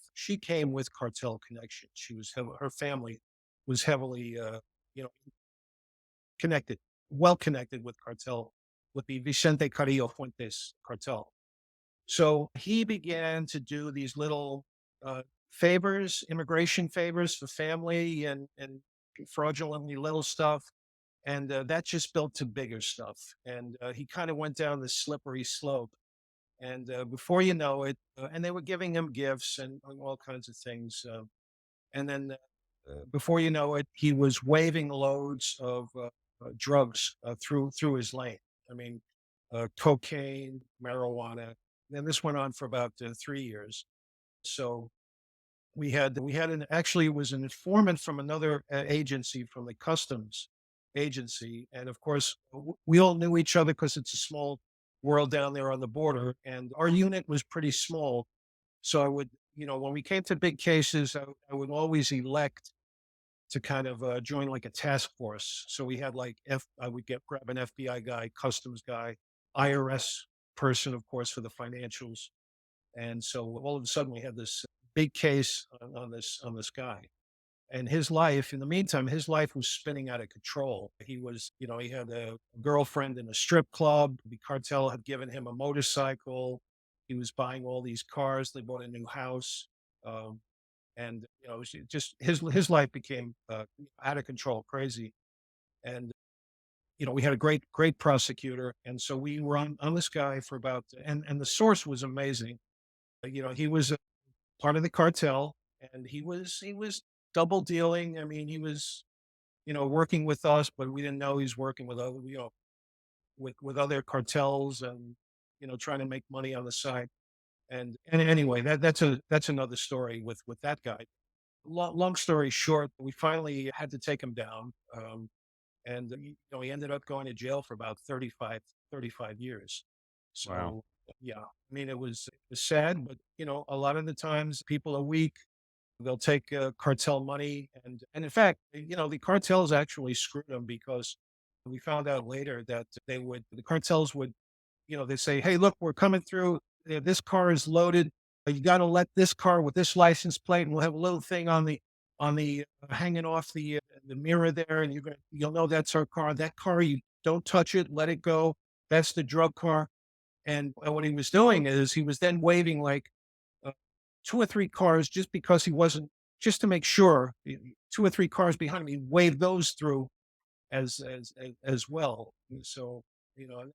cartel connections. Her family was heavily, you know, connected, well connected with cartel, with the Vicente Carrillo Fuentes cartel. So he began to do these little favors, immigration favors for family, and fraudulently little stuff. And that just built to bigger stuff. And he kind of went down this slippery slope. And before you know it, and they were giving him gifts and all kinds of things. And then before you know it, he was waving loads of drugs through his lane. I mean, cocaine, marijuana. And this went on for about 3 years. So we had an actually, it was an informant from another agency, from the customs agency, and of course we all knew each other because it's a small world down there on the border, and our unit was pretty small. So I would, when we came to big cases, I would always elect to kind of join like a task force. So we had like I would grab an FBI guy, customs guy, IRS person, of course, for the financials. And so all of a sudden we had this big case on this guy. And his life, in the meantime, his life was spinning out of control. He had a girlfriend in a strip club. The cartel had given him a motorcycle. He was buying all these cars. They bought a new house. Um, and it was just his life became out of control, crazy. And we had a great prosecutor, and so we were on this guy for about, and the source was amazing. He was a part of the cartel, and he was double dealing. I mean, he was, working with us, but we didn't know he was working with other, with other cartels, and trying to make money on the side. And anyway, that's another story with that guy. Long story short, we finally had to take him down. And he ended up going to jail for about 35 years. Wow. So yeah, I mean, it was sad, but a lot of the times people are weak. They'll take cartel money, and in fact, the cartels actually screwed them, because we found out later that the cartels would, they say, "Hey, look, we're coming through. This car is loaded. You got to let this car with this license plate, and we'll have a little thing on the hanging off the mirror there, and you'll know that's our car. That car, you don't touch it, let it go. That's the drug car." And what he was doing is he was then waving like uh, two or three cars, just because he wasn't, just to make sure, two or three cars behind him, he waved those through as well. So you know,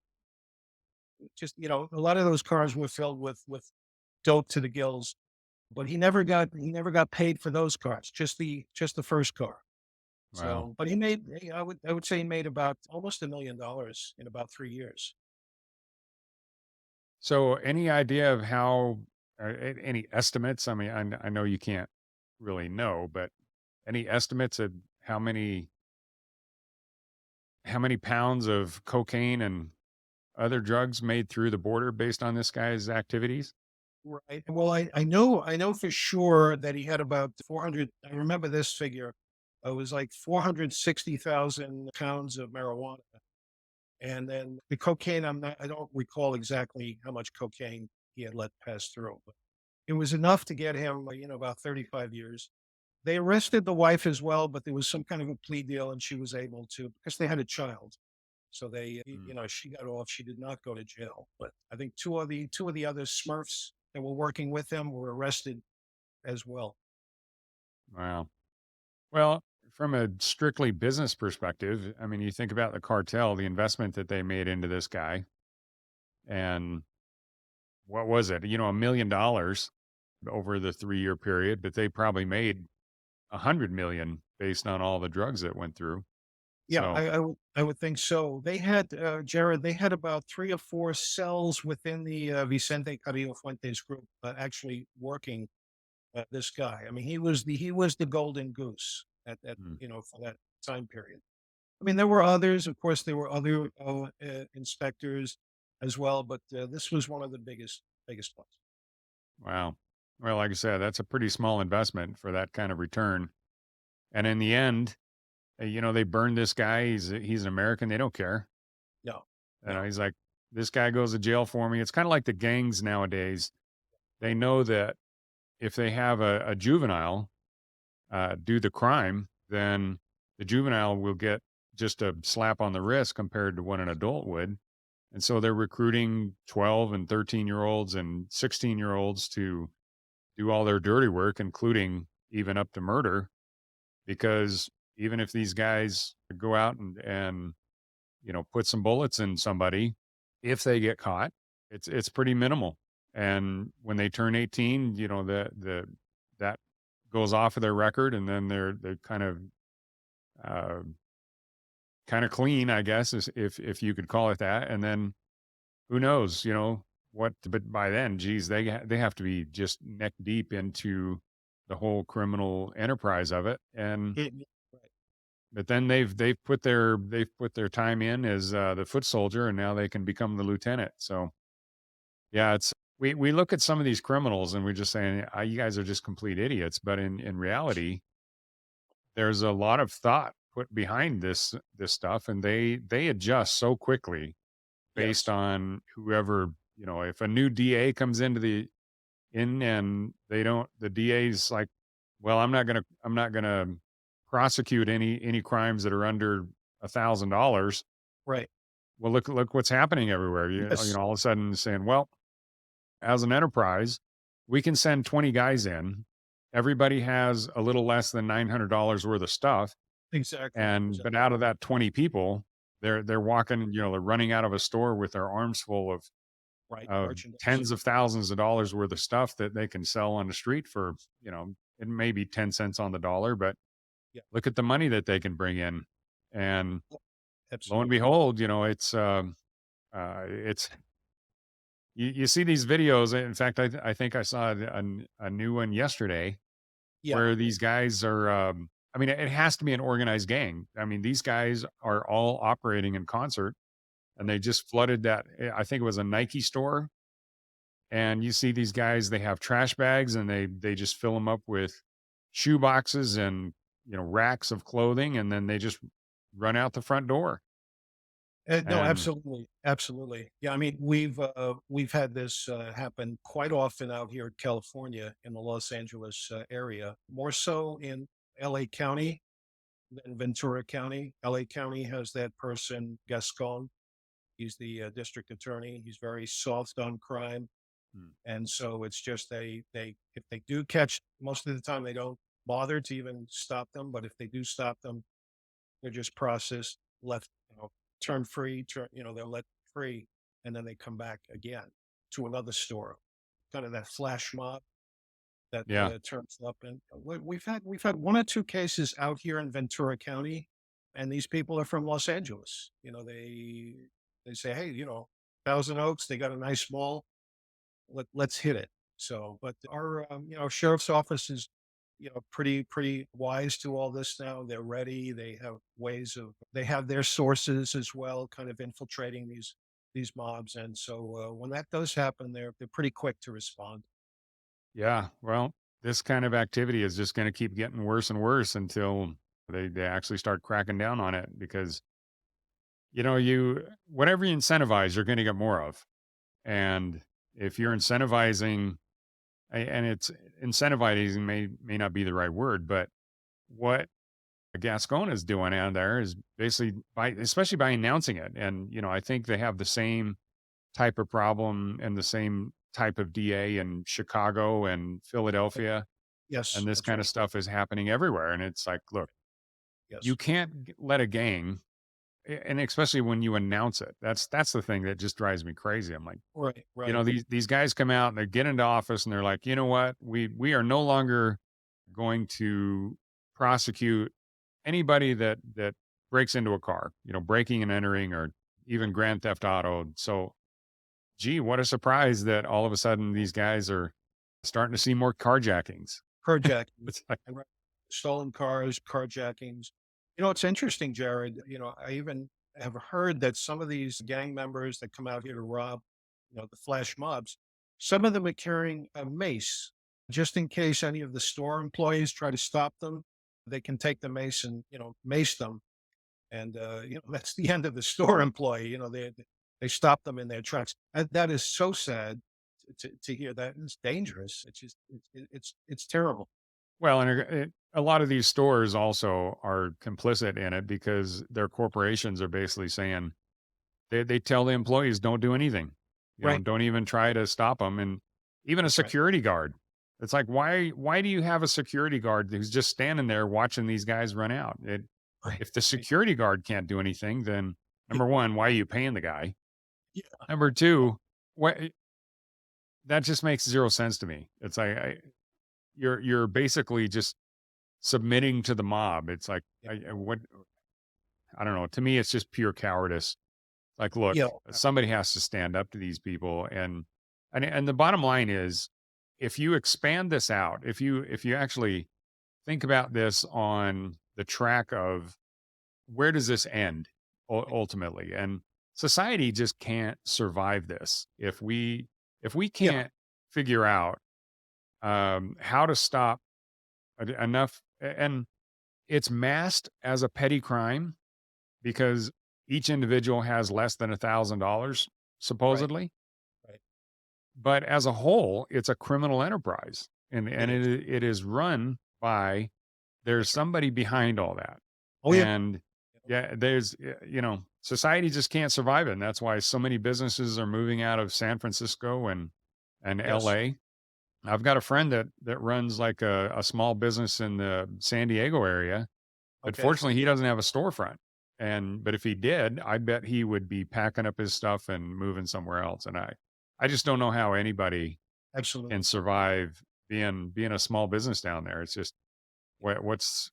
just a lot of those cars were filled with dope to the gills, but he never got paid for those cars, just the first car. Wow. So, but I would say he made about almost $1 million in about 3 years. So, any idea of how, any estimates? I mean, I know you can't really know, but any estimates of how many pounds of cocaine and other drugs made through the border based on this guy's activities? Right. Well, I know for sure that he had about 400. I remember this figure. It was like 460,000 pounds of marijuana. And then the cocaine, I don't recall exactly how much cocaine he had let pass through, but it was enough to get him, about 35 years. They arrested the wife as well, but there was some kind of a plea deal, and she was able to, because they had a child. So they, Mm. she got off. She did not go to jail. But I think two of the other Smurfs that were working with them were arrested as well. Wow. Well, from a strictly business perspective, I mean, you think about the cartel, the investment that they made into this guy, and what was it? $1 million over the 3-year period, but they probably made 100 million based on all the drugs that went through. Yeah, So, I would think so. They had, Jared, they had about 3 or 4 cells within the, Vicente Carrillo Fuentes group, actually working, this guy. I mean, he was the golden goose at, mm, for that time period. I mean, there were others, of course, there were other, inspectors as well, but, this was one of the biggest ones. wow. Well, like I said, that's a pretty small investment for that kind of return. And in the end, they burned this guy. He's an American. They don't care. No, And no, he's like, this guy goes to jail for me. It's kind of like the gangs nowadays. They know that if they have a juvenile do the crime, then the juvenile will get just a slap on the wrist compared to what an adult would. And so they're recruiting 12 and 13-year-olds and 16-year-olds to do all their dirty work, including even up to murder, because even if these guys go out and put some bullets in somebody, if they get caught, it's pretty minimal. And when they turn 18, that goes off of their record, and then they're uh, kind of clean, I guess, if you could call it that. And then who knows, what? But by then, geez, they have to be just neck deep into the whole criminal enterprise of it. And it right. but then they've put their time in as the foot soldier, and now they can become the lieutenant. So yeah, we look at some of these criminals and we're just saying, you guys are just complete idiots. But in reality, there's a lot of thought put behind this stuff, and they adjust so quickly based Yes, on whoever, if a new DA comes in and they don't the DA's like, well, I'm not gonna prosecute any crimes that are under $1,000. right. Well, look what's happening everywhere. Yes, All of a sudden saying, well, as an enterprise, we can send 20 guys in. Everybody has a little less than $900 worth of stuff, exactly, and but out of that 20 people, they're walking, they're running out of a store with their arms full right, of merchandise. tens of thousands of dollars worth of stuff that they can sell on the street for, it may be 10 cents on the dollar, but Yeah, look at the money that they can bring in. And lo and absolutely. behold, it's you see these videos. In fact, I think I saw a new one yesterday Yeah, where these guys are. I mean, it has to be an organized gang. I mean, these guys are all operating in concert, and they just flooded that. I think it was a Nike store, and you see these guys. They have trash bags, and they just fill them up with shoe boxes and racks of clothing, and then they just run out the front door. no, And absolutely, absolutely. Yeah, I mean, we've had this, happen quite often out here in California in the Los Angeles, area, more so in LA County than Ventura County. LA County has that person, Gascon. He's the, district attorney. He's very soft on crime. mm, And so it's just they if they do catch, most of the time they don't bother to even stop them, but if they do stop them, they're just processed, left, turn free, they're let free, and then they come back again to another store. Kind of that flash mob that, yeah, turns up. And we've had 1 or 2 cases out here in Ventura County, and these people are from Los Angeles. They say, "Hey, Thousand Oaks, they got a nice mall. Let's hit it." So, but our, sheriff's office is, pretty wise to all this now. They're ready. They have their sources as well, kind of infiltrating these mobs. And so, when that does happen, they're pretty quick to respond. yeah. Well, this kind of activity is just going to keep getting worse and worse until they actually start cracking down on it, because you whatever you incentivize, you're going to get more of. And if you're incentivizing, and it's incentivizing may not be the right word, but what Gascon is doing down there is basically especially by announcing it. And, I think they have the same type of problem and the same type of DA in Chicago and Philadelphia. Yes, And this that's kind of right. stuff is happening everywhere. And it's like, look, you Yes. can't let a gang, and especially when you announce it. That's the thing that just drives me crazy. I'm like, Right, right. these guys come out and they get into office and they're like, you know what? We are no longer going to prosecute anybody that breaks into a car, breaking and entering or even grand theft auto. So, gee, what a surprise that all of a sudden these guys are starting to see more carjackings. Carjacking, It's like, and stolen cars, carjackings. It's interesting, Jared. I even have heard that some of these gang members that come out here to rob, the flash mobs, some of them are carrying a mace just in case any of the store employees try to stop them. They can take the mace and, mace them. And, that's the end of the store employee. They stop them in their tracks. That is so sad to hear that. It's dangerous. It's just, it's terrible. well, and a lot of these stores also are complicit in it because their corporations are basically saying they tell the employees don't do anything, Right. don't even try to stop them, and even a That's right. security guard. It's like why do you have a security guard who's just standing there watching these guys run out? Right. If the Right. security guard can't do anything, then number one, why are you paying the guy? Yeah. Number two, what that just makes zero sense to me. It's like you're basically just submitting to the mob. It's like what I don't know. To me, it's just pure cowardice. Like, look, Yeah. somebody has to stand up to these people, and the bottom line is, if you expand this out, if you actually think about this on the track of where does this end ultimately, and society just can't survive this if we Yeah. can't figure out how to stop enough, and it's masked as a petty crime because each individual has less than $1,000 Right. supposedly, Right. but as a whole, it's a criminal enterprise, and It is. it is run by there's That's right. somebody behind all that, Oh, yeah. and yeah, there's society just can't survive it, and that's why so many businesses are moving out of San Francisco and Yes. L.A. I've got a friend that runs like a small business in the San Diego area. But Okay. fortunately, he doesn't have a storefront. But if he did, I bet he would be packing up his stuff and moving somewhere else. And I just don't know how anybody can Absolutely. survive being a small business down there. It's just what's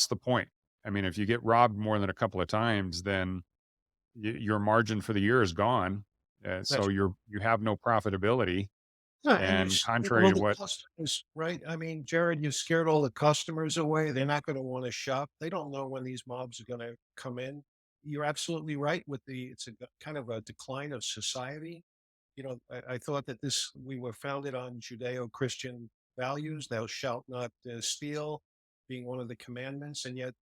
the point? I mean, if you get robbed more than a couple of times, then your margin for the year is gone. So That's you have no profitability. Yeah, and you And scared contrary all to the what, customers, right? I mean, Jared, you scared all the customers away. They're not going to want to shop. They don't know when these mobs are going to come in. You're absolutely right with it's a kind of a decline of society. I thought that we were founded on Judeo-Christian values. Thou shalt not steal, being one of the commandments, and yet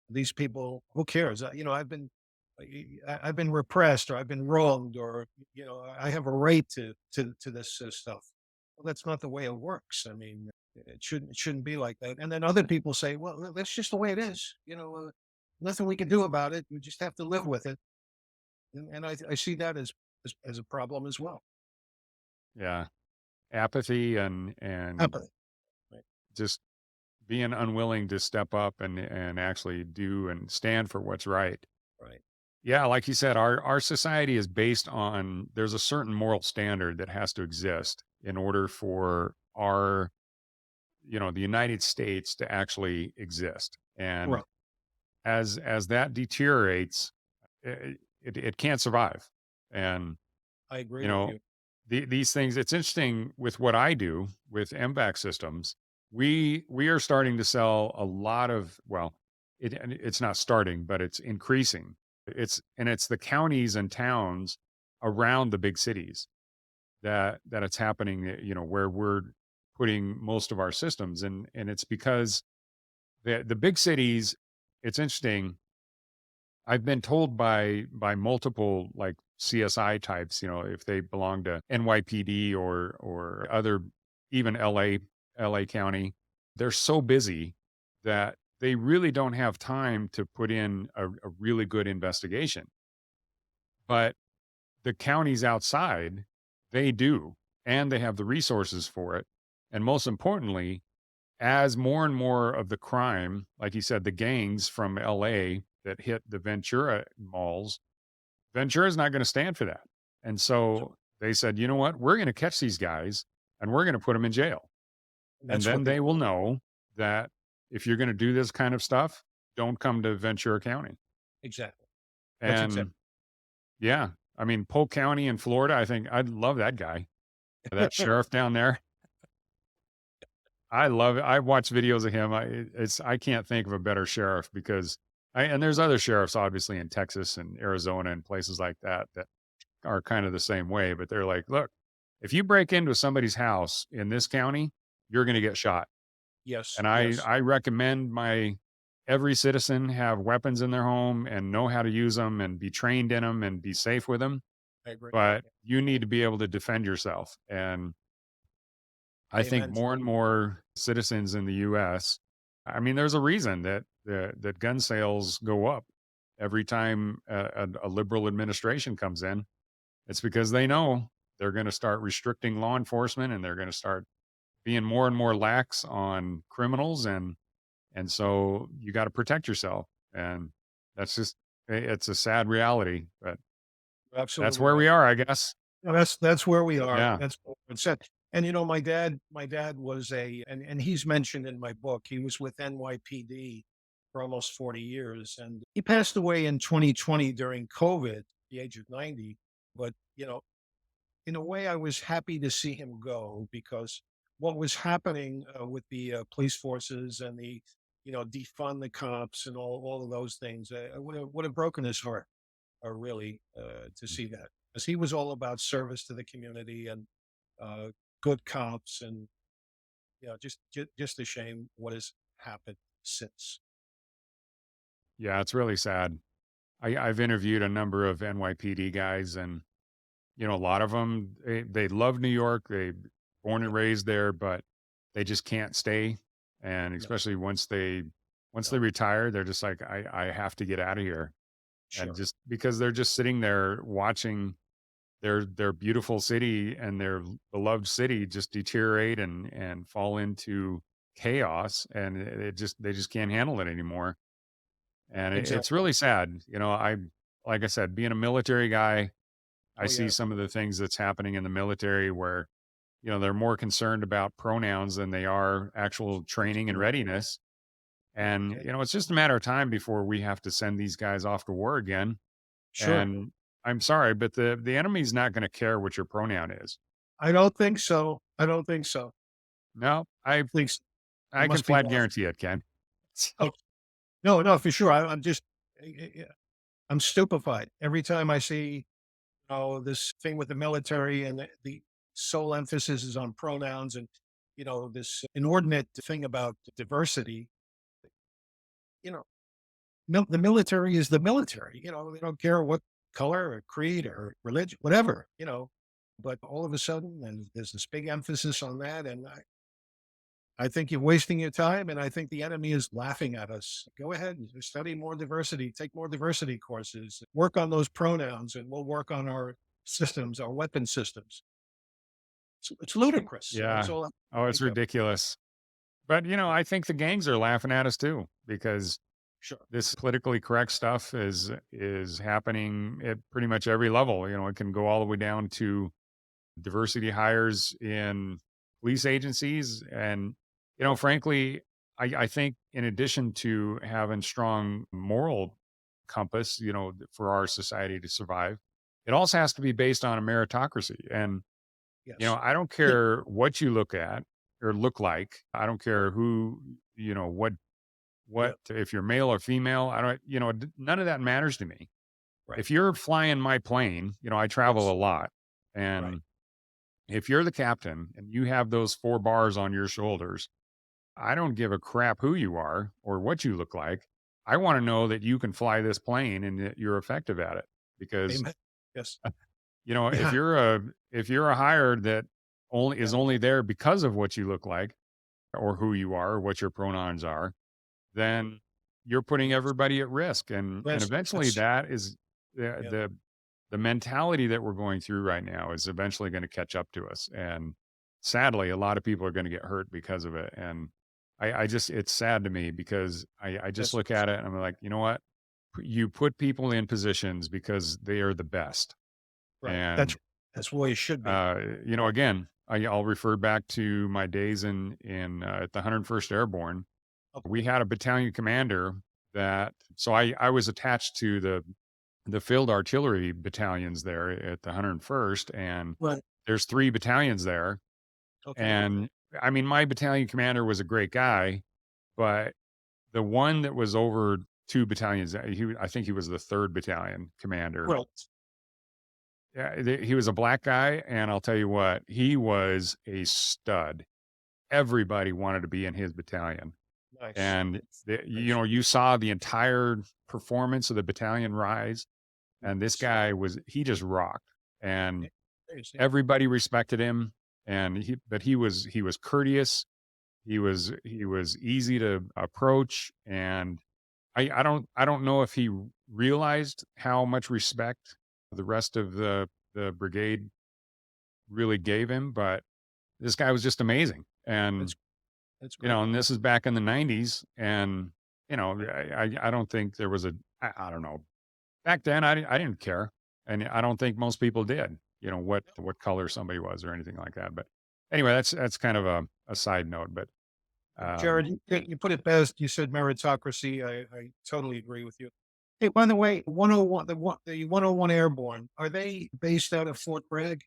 these people, who cares? I've been repressed, or I've been wronged, or I have a right to this stuff. Well, that's not the way it works. I mean, it shouldn't be like that. And then other people say, well, that's just the way it is. Nothing we can do about it. We just have to live with it. And I see that as a problem as well. yeah, apathy and Empathy. Right. just being unwilling to step up and actually do and stand for what's right. Right. Yeah, like you said, our society is based on there's a certain moral standard that has to exist in order for our, the United States to actually exist. And Right. as that deteriorates, it can't survive. And I agree you with know, you. these things. It's interesting with what I do with MVAC systems. We are starting to sell a lot of it's not starting, but it's increasing. It's the counties and towns around the big cities that it's happening. Where we're putting most of our systems, and it's because the big cities. It's interesting. I've been told by multiple like CSI types, if they belong to NYPD or other, even LA County, they're so busy that they really don't have time to put in a really good investigation. But the counties outside, they do, and they have the resources for it. And most importantly, as more and more of the crime, like you said, the gangs from LA that hit the Ventura malls, Ventura's not going to stand for that. And so they said, you know what? We're going to catch these guys and we're going to put them in jail. And And that's then what they they will know that if you're going to do this kind of stuff, don't come to Ventura County. exactly. That's exactly. And yeah, I mean, Polk County in Florida, I think I'd love that guy, that sheriff down there. I love it. I watch videos of him. I can't think of a better sheriff because and there's other sheriffs obviously in Texas and Arizona and places like that that are kind of the same way, but they're like, look, if you break into somebody's house in this county, you're going to get shot. Yes, And yes, I recommend every citizen have weapons in their home and know how to use them and be trained in them and be safe with them. I agree. But you need to be able to defend yourself. And I think Amen. more and more citizens in the US, I mean, there's a reason that gun sales go up every time a liberal administration comes in. It's because they know they're going to start restricting law enforcement and they're going to start being more and more lax on criminals, and so you got to protect yourself. And that's just it's a sad reality, but You're that's absolutely where we right. are, I guess. No, that's where we are. Yeah. That's what it said. And my dad was and he's mentioned in my book, he was with NYPD for almost 40 years. And he passed away in 2020 during COVID, at the age of 90. But, in a way, I was happy to see him go because what was happening with the police forces and defund the cops and all of those things, would have broken his heart, really, to see that. Because he was all about service to the community and uh, good cops, and just a shame what has happened since. Yeah, it's really sad. I've interviewed a number of NYPD guys, and a lot of them they love New York. They born and Yep. raised there, but they just can't stay. And No, especially once they no, retire, they're just like, I have to get out of here. And sure, just because they're just sitting there watching their beautiful city and their beloved city just deteriorate and fall into chaos, and they just can't handle it anymore. And it's exactly. really sad. I like I said, being a military guy, I Oh see yeah, some of the things that's happening in the military where they're more concerned about pronouns than they are actual training and you're right. readiness. And Okay, it's just a matter of time before we have to send these guys off to war again. sure. And I'm sorry, but the enemy's not going to care what your pronoun is. I don't think so. I don't think so. No, I Thinks it I can must be flat lawful. guarantee it, Ken. So Oh, no, no, for sure. I'm just, I'm stupefied every time I see, this thing with the military and the sole emphasis is on pronouns and, this inordinate thing about diversity. You know, the military is the military. They don't care what color or creed or religion, whatever. But all of a sudden, and there's this big emphasis on that, and I think you're wasting your time, and I think the enemy is laughing at us. Go ahead and study more diversity, take more diversity courses, work on those pronouns, and we'll work on our systems, our weapon systems. It's ludicrous. That's yeah. all I Oh, it's think of. ridiculous. But I think the gangs are laughing at us too because Sure. this politically correct stuff is happening at pretty much every level. It can go all the way down to diversity hires in police agencies. And, frankly, I think in addition to having strong moral compass, for our society to survive, it also has to be based on a meritocracy. And, Yes. I don't Yeah. care what you look at or look like. I don't care who, what, Yeah. if you're male or female. I don't, none of that matters to me. Right. If you're flying my plane, I travel Yes. a lot. Right. And if you're the captain and you have those 4 bars on your shoulders, I don't give a crap who you are or what you look like. I want to know that you can fly this plane and that you're effective at it. Because, Amen. Yes. if Yeah. you're a hire that is Yeah. only there because of what you look like or who you are or what your pronouns are, then you're putting everybody at risk. And eventually That's that is yeah. the mentality that we're going through right now is eventually going to catch up to us. And sadly, a lot of people are going to get hurt because of it. And I just, it's sad to me because I just That's look at it and I'm like, you know what? You put people in positions because they are the best. right. And, That's the way it should be. again, I'll refer back to my days in at the 101st Airborne. Okay. We had a battalion commander so I was attached to the field artillery battalions there at the 101st, and Right. there's 3 battalions there. Okay. And I mean, my battalion commander was a great guy, but the one that was over 2 battalions, I think he was the 3rd battalion commander. Well, Yeah, he was a black guy, and I'll tell you what, he was a stud. Everybody wanted to be in his battalion. nice. And Nice. you saw the entire performance of the battalion rise, and this guy he just rocked, and Amazing. everybody respected him. And he was courteous. He was easy to approach, and I don't know if he realized how much respect the rest of the brigade really gave him, but this guy was just amazing. And That's that's great. and this is back in the 90s, and I don't think there was I don't know. Back then I didn't care, and I don't think most people did, what color somebody was or anything like that. But anyway, that's kind of a side note, but Jared, you put it best. You said meritocracy. I totally agree with you. Hey, by the way, 101, the 101 Airborne, are they based out of Fort Bragg?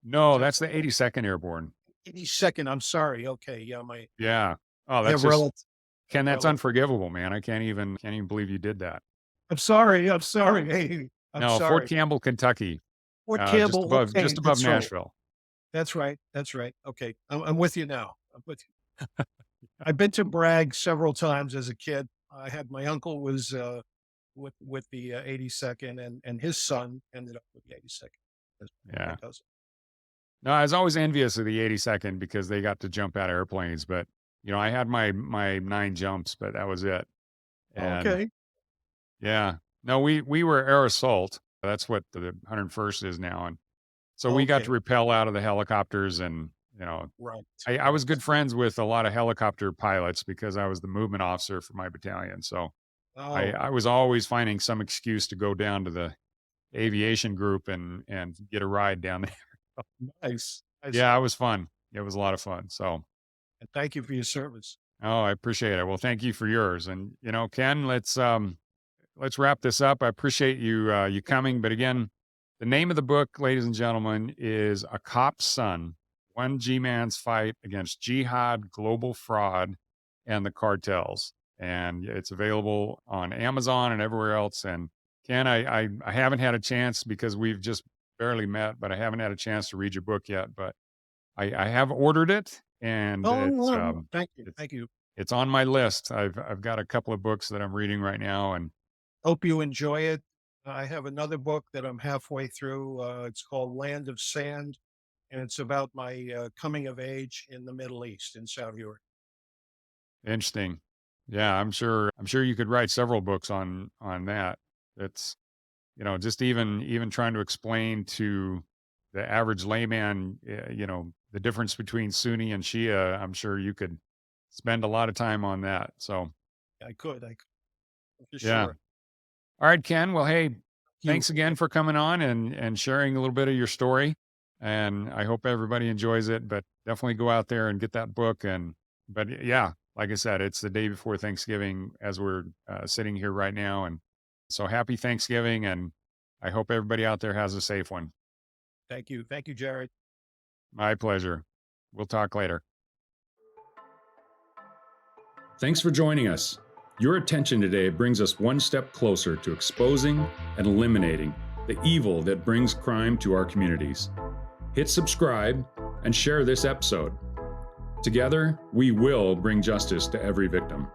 no, Is that that's the 82nd Airborne. 82nd? I'm sorry. Okay, yeah, Yeah. Oh, I that's have just relatives. Ken, that's Relative. unforgivable, man. I can't even believe you did that. I'm sorry. I'm sorry. Hey, I'm No, Fort sorry. Campbell, Kentucky, Fort just Campbell. above Okay, just above that's right. Nashville. That's right. That's right. Okay, I'm with you now. I'm with you. I've been to Bragg several times as a kid. I had my uncle was with the 82nd, and his son ended up with the 82nd. As my Yeah. cousin. No, I was always envious of the 82nd because they got to jump out of airplanes, but I had my 9 jumps, but that was it. And Okay. yeah, no, we were air assault. That's what the 101st is now, and so we got to Okay. rappel out of the helicopters, and Right. I was good Right. friends with a lot of helicopter pilots because I was the movement officer for my battalion. So Oh, I was always finding some excuse to go down to the aviation group and get a ride down there. nice. Nice. Yeah, it was fun. It was a lot of fun. So, And thank you for your service. oh, I appreciate it. Well, thank you for yours. And Ken, let's wrap this up. I appreciate you coming. But again, the name of the book, ladies and gentlemen, is A Cop's Son: One G-Man's Fight Against Jihad, Global Fraud, and the Cartels. And it's available on Amazon and everywhere else. And Ken, I haven't had a chance because we've just barely met, but I haven't had a chance to read your book yet. But I have ordered it, and Oh, thank you. it's Thank you. it's on my list. I've got a couple of books that I'm reading right now, and Hope you enjoy it. I have another book that I'm halfway through. It's called Land of Sand, and it's about my coming of age in the Middle East in Saudi Arabia. interesting. Yeah, I'm sure you could write several books on that. It's just even trying to explain to the average layman, the difference between Sunni and Shia. I'm sure you could spend a lot of time on that. So I could, for yeah. sure. All right, Ken. Well, hey, You, thanks again for coming on and sharing a little bit of your story. And I hope everybody enjoys it, but definitely go out there and get that book. But yeah, like I said, it's the day before Thanksgiving as we're sitting here right now. And so happy Thanksgiving. And I hope everybody out there has a safe one. thank you, Jared. My pleasure. We'll talk later. Thanks for joining us. Your attention today brings us one step closer to exposing and eliminating the evil that brings crime to our communities. Hit subscribe and share this episode. Together, we will bring justice to every victim.